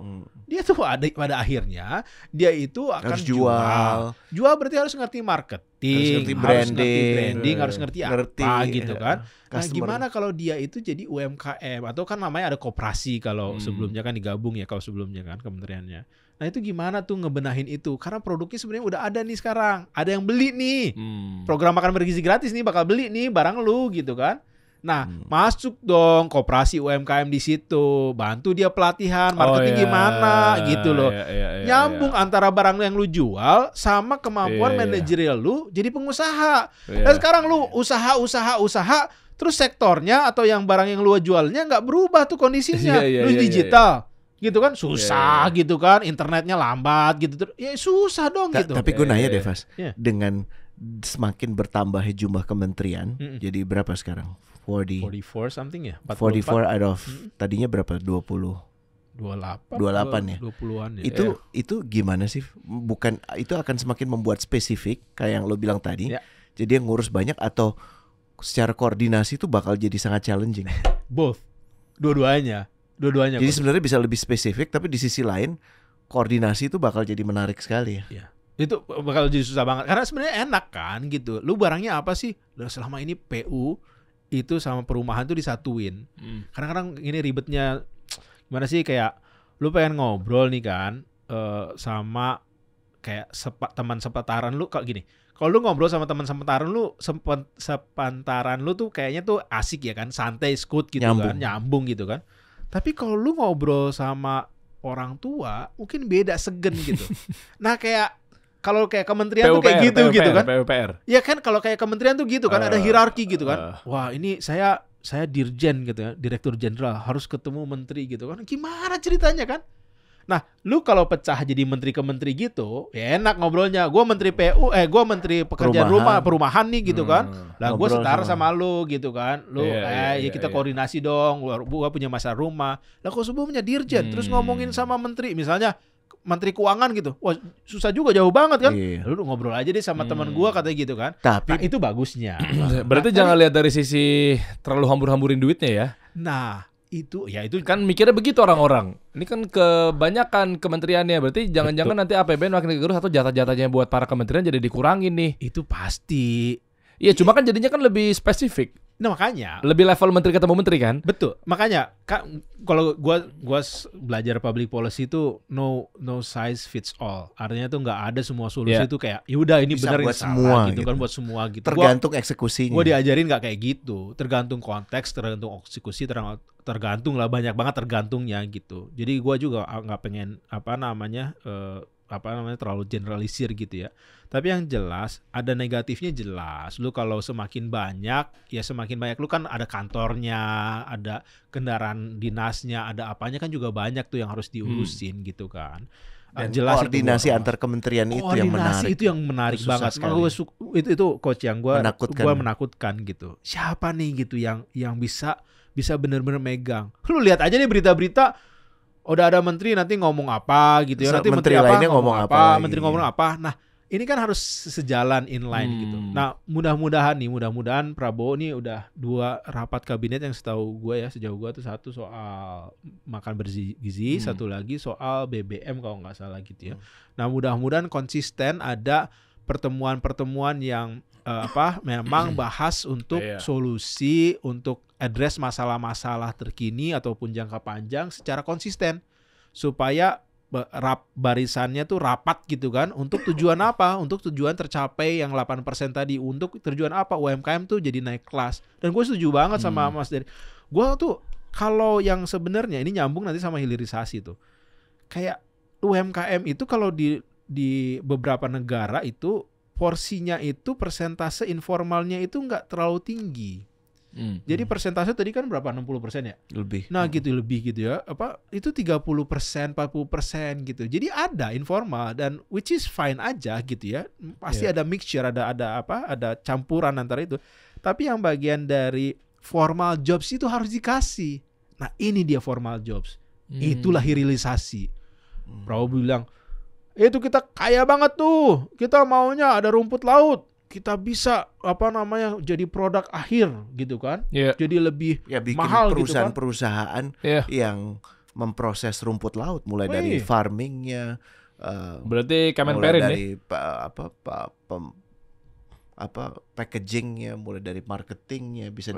Speaker 4: Dia tuh pada akhirnya dia itu akan
Speaker 1: Harus jual.
Speaker 4: Jual berarti harus ngerti marketing,
Speaker 1: Harus ngerti
Speaker 4: branding, harus ngerti apa gitu kan. Nah,
Speaker 1: Customer.
Speaker 4: gimana kalau dia itu jadi UMKM atau kan namanya ada koperasi kalau sebelumnya kan digabung ya, kalau sebelumnya kan kementeriannya. Nah itu gimana tuh ngebenahin itu? Karena produknya sebenarnya udah ada nih sekarang. Ada yang beli nih. Program makan bergizi gratis nih bakal beli nih barang lu gitu kan. Nah masuk dong koperasi UMKM di situ. Bantu dia pelatihan, marketing gimana gitu loh. Nyambung antara barang yang lu jual sama kemampuan manajerial lu jadi pengusaha. Dan sekarang lu usaha. Terus sektornya atau yang barang yang lu jualnya nggak berubah tuh kondisinya. Lu digital. Gitu kan susah gitu kan, internetnya lambat gitu, ya susah dong gitu.
Speaker 1: Tapi gue nanya deh Fas, dengan semakin bertambahnya jumlah kementerian, jadi berapa sekarang?
Speaker 4: 44 something ya?
Speaker 1: 44 out of tadinya berapa? 28 ya?
Speaker 4: 20-an ya.
Speaker 1: Itu gimana sih? Bukan itu akan semakin membuat spesifik kayak yang lo bilang tadi.
Speaker 4: Ya.
Speaker 1: Jadi yang ngurus banyak atau secara koordinasi itu bakal jadi sangat challenging.
Speaker 4: Both. Dua-duanya.
Speaker 1: Jadi sebenarnya bisa lebih spesifik, tapi di sisi lain koordinasi itu bakal jadi menarik sekali ya.
Speaker 4: Iya. Itu bakal jadi susah banget. Karena sebenarnya enak kan gitu. Lu barangnya apa sih? Selama ini PU itu sama perumahan tuh disatuin. Kadang-kadang ini ribetnya gimana sih, kayak lu pengen ngobrol nih kan sama kayak teman sepantaran lu kayak gini. Kalau lu ngobrol sama teman sepantaran lu, sepantaran lu tuh kayaknya tuh asik ya kan, santai, skut gitu kan, nyambung gitu kan. Tapi kalau lu ngobrol sama orang tua, mungkin beda, segen gitu. Nah kayak kalau kayak kementerian tuh kayak gitu gitu kan.
Speaker 3: PUPR.
Speaker 4: Ya kan kalau kayak kementerian tuh gitu kan, ada hierarki gitu kan. Wah ini saya dirjen gitu ya, direktur jenderal, harus ketemu menteri gitu kan. Gimana ceritanya kan? Nah, lu kalau pecah jadi menteri ke menteri gitu, ya enak ngobrolnya. Gua menteri gua menteri pekerjaan perumahan nih gitu kan. Lah gua setara sama lu gitu kan. Lu kita koordinasi dong. Gua punya masalah rumah. Lah kok sebelumnya dirjen terus ngomongin sama menteri misalnya Menteri Keuangan gitu. Wah, susah juga, jauh banget kan. Lu ngobrol aja deh sama teman gua katanya gitu kan.
Speaker 1: Tapi
Speaker 4: nah, itu bagusnya.
Speaker 3: Berarti jangan lihat dari sisi terlalu hambur-hamburin duitnya ya.
Speaker 4: Nah, itu
Speaker 3: kan mikirnya begitu orang-orang. Ini kan kebanyakan kementeriannya, berarti jangan-jangan nanti APBN makin gerus atau jatah-jatahnya buat para kementerian jadi dikurangin nih.
Speaker 4: Itu pasti.
Speaker 3: Iya, cuma kan jadinya kan lebih spesifik.
Speaker 4: Nah makanya
Speaker 3: lebih level menteri ketemu menteri kan.
Speaker 4: Betul. Makanya kalau gua belajar public policy itu no size fits all. Artinya tuh nggak ada semua solusi itu kayak ya udah ini benar
Speaker 1: buat
Speaker 4: ini
Speaker 1: semua
Speaker 4: gitu kan, buat semua gitu.
Speaker 1: Tergantung eksekusinya.
Speaker 4: Gua diajarin nggak kayak gitu. Tergantung konteks, tergantung eksekusi, tergantung lah, banyak banget tergantungnya gitu. Jadi gua juga nggak pengen terlalu generalisir gitu ya. Tapi yang jelas ada negatifnya jelas. Lu kalau semakin banyak lu kan ada kantornya, ada kendaraan dinasnya, ada apanya kan juga banyak tuh yang harus diurusin gitu kan.
Speaker 1: Dan jelas koordinasi antar kementerian itu yang menarik.
Speaker 4: Itu yang menarik banget. Itu coach yang gua menakutkan gitu. Siapa nih gitu yang bisa benar-benar megang. Lu lihat aja nih berita-berita udah ada menteri nanti ngomong apa gitu ya. Nanti menteri lainnya ngomong apa, menteri ngomong apa. Nah, ini kan harus sejalan inline gitu. Nah, mudah-mudahan Prabowo nih udah 2 rapat kabinet yang sejauh gue tuh satu soal makan bergizi, satu lagi soal BBM kalau nggak salah gitu ya. Nah, mudah-mudahan konsisten ada pertemuan-pertemuan yang memang bahas untuk solusi, untuk address masalah-masalah terkini ataupun jangka panjang secara konsisten supaya barisannya tuh rapat gitu kan. Untuk tujuan apa? Untuk tujuan tercapai yang 8% tadi. Untuk tujuan apa? UMKM tuh jadi naik kelas. Dan gue setuju banget sama Mas Dery. Gue tuh kalau yang sebenarnya ini nyambung nanti sama hilirisasi tuh. Kayak UMKM itu kalau di beberapa negara itu porsinya itu persentase informalnya itu nggak terlalu tinggi. Jadi persentase tadi kan berapa? 60% ya?
Speaker 1: Lebih.
Speaker 4: Nah gitu, lebih gitu ya. Itu 30%, 40% gitu. Jadi ada informal dan which is fine aja gitu ya. Pasti ada mixture, ada campuran antara itu. Tapi yang bagian dari formal jobs itu harus dikasih. Nah ini dia formal jobs. Itulah hilirisasi. Prabowo bilang, itu kita kaya banget tuh. Kita maunya ada rumput laut. Kita bisa jadi produk akhir gitu kan. Jadi lebih
Speaker 1: bikin
Speaker 4: mahal
Speaker 1: perusahaan-perusahaan yang memproses rumput laut mulai dari farmingnya.
Speaker 3: Berarti Kemenperin
Speaker 1: dari packagingnya, mulai dari marketingnya bisa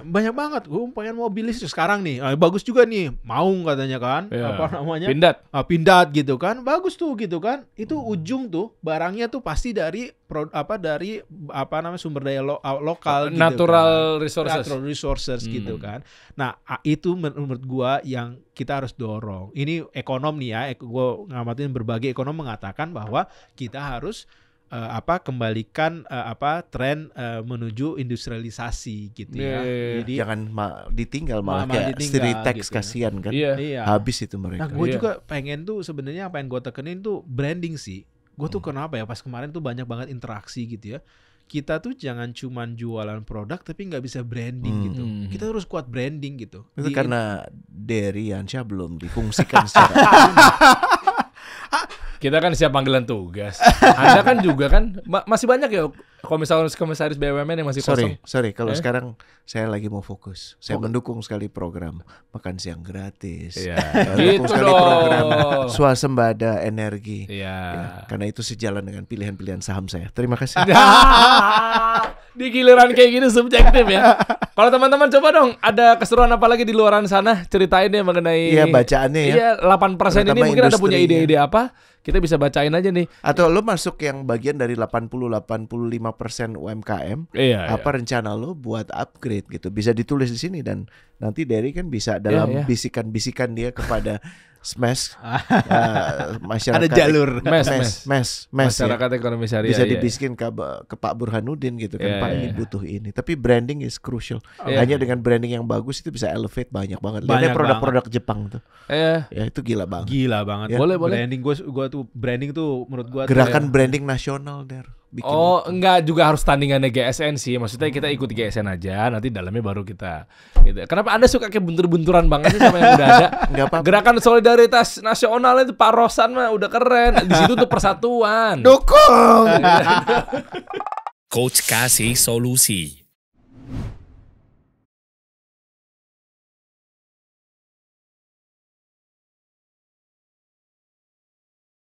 Speaker 4: banyak banget. Gue pengen mobil listrik sekarang nih, bagus juga nih, mau katanya kan, Pindad gitu kan, bagus tuh gitu kan. Itu ujung tuh barangnya tuh pasti dari sumber daya lokal,
Speaker 3: natural
Speaker 4: gitu kan.
Speaker 3: resources,
Speaker 4: natural resources gitu kan. Nah itu menurut gue yang kita harus dorong. Ini ekonom nih ya, gue ngamatin berbagai ekonom mengatakan bahwa kita harus kembalikan tren menuju industrialisasi gitu ya. Jadi
Speaker 1: jangan ditinggal malah kayak Styritex gitu kasihan kan. Habis itu mereka.
Speaker 4: Nah, gue juga pengen tuh sebenarnya apa yang gue tekenin tuh branding sih. Gue tuh kenapa ya pas kemarin tuh banyak banget interaksi gitu ya. Kita tuh jangan cuman jualan produk tapi nggak bisa branding gitu. Kita harus kuat branding gitu.
Speaker 1: Itu karena Dery Yansyah belum difungsikan secara
Speaker 3: Kita kan siap panggilan tugas. Anda kan juga kan masih banyak ya komisaris BUMN yang masih kosong.
Speaker 1: Sorry kalau sekarang saya lagi mau fokus. Saya mendukung sekali program makan siang gratis. Mendukung sekali program swasembada energi. Karena itu sejalan dengan pilihan-pilihan saham saya. Terima kasih.
Speaker 3: Di giliran kayak gini subjektif ya. Kalau teman-teman coba dong, ada keseruan apa lagi di luaran sana? Ceritain deh mengenai
Speaker 1: bacaannya ya.
Speaker 3: Iya, 8% ini mungkin ada punya ide-ide apa? Kita bisa bacain aja nih.
Speaker 1: Atau lo masuk yang bagian dari 80-85% UMKM. Apa rencana lo buat upgrade gitu? Bisa ditulis di sini dan nanti Derry kan bisa dalam bisikan-bisikan dia kepada Smash masyarakat.
Speaker 4: Ada jalur
Speaker 1: Mes
Speaker 3: masyarakat ekonomi syariah.
Speaker 1: Bisa dibisikin ke Pak Burhanuddin gitu kan. Pak ini butuh ini. Tapi branding is crucial. Hanya dengan branding yang bagus itu bisa elevate banyak banget. Lihatnya produk-produk Jepang tuh. Ya itu gila banget.
Speaker 4: Gila banget.
Speaker 1: Ya.
Speaker 3: Boleh.
Speaker 4: Branding tuh menurut gua
Speaker 1: gerakan branding nasional Der.
Speaker 3: Enggak juga harus tandingannya GSN sih. Maksudnya kita ikut GSN aja, nanti dalamnya baru kita gitu. Kenapa Anda suka kayak buntur-bunturan banget sih sama yang udah ada?
Speaker 1: Enggak apa-apa.
Speaker 3: Gerakan solidaritas nasional itu Pak Rosan mah udah keren. Di situ tuh persatuan.
Speaker 1: Dukung.
Speaker 2: Coach kasih solusi.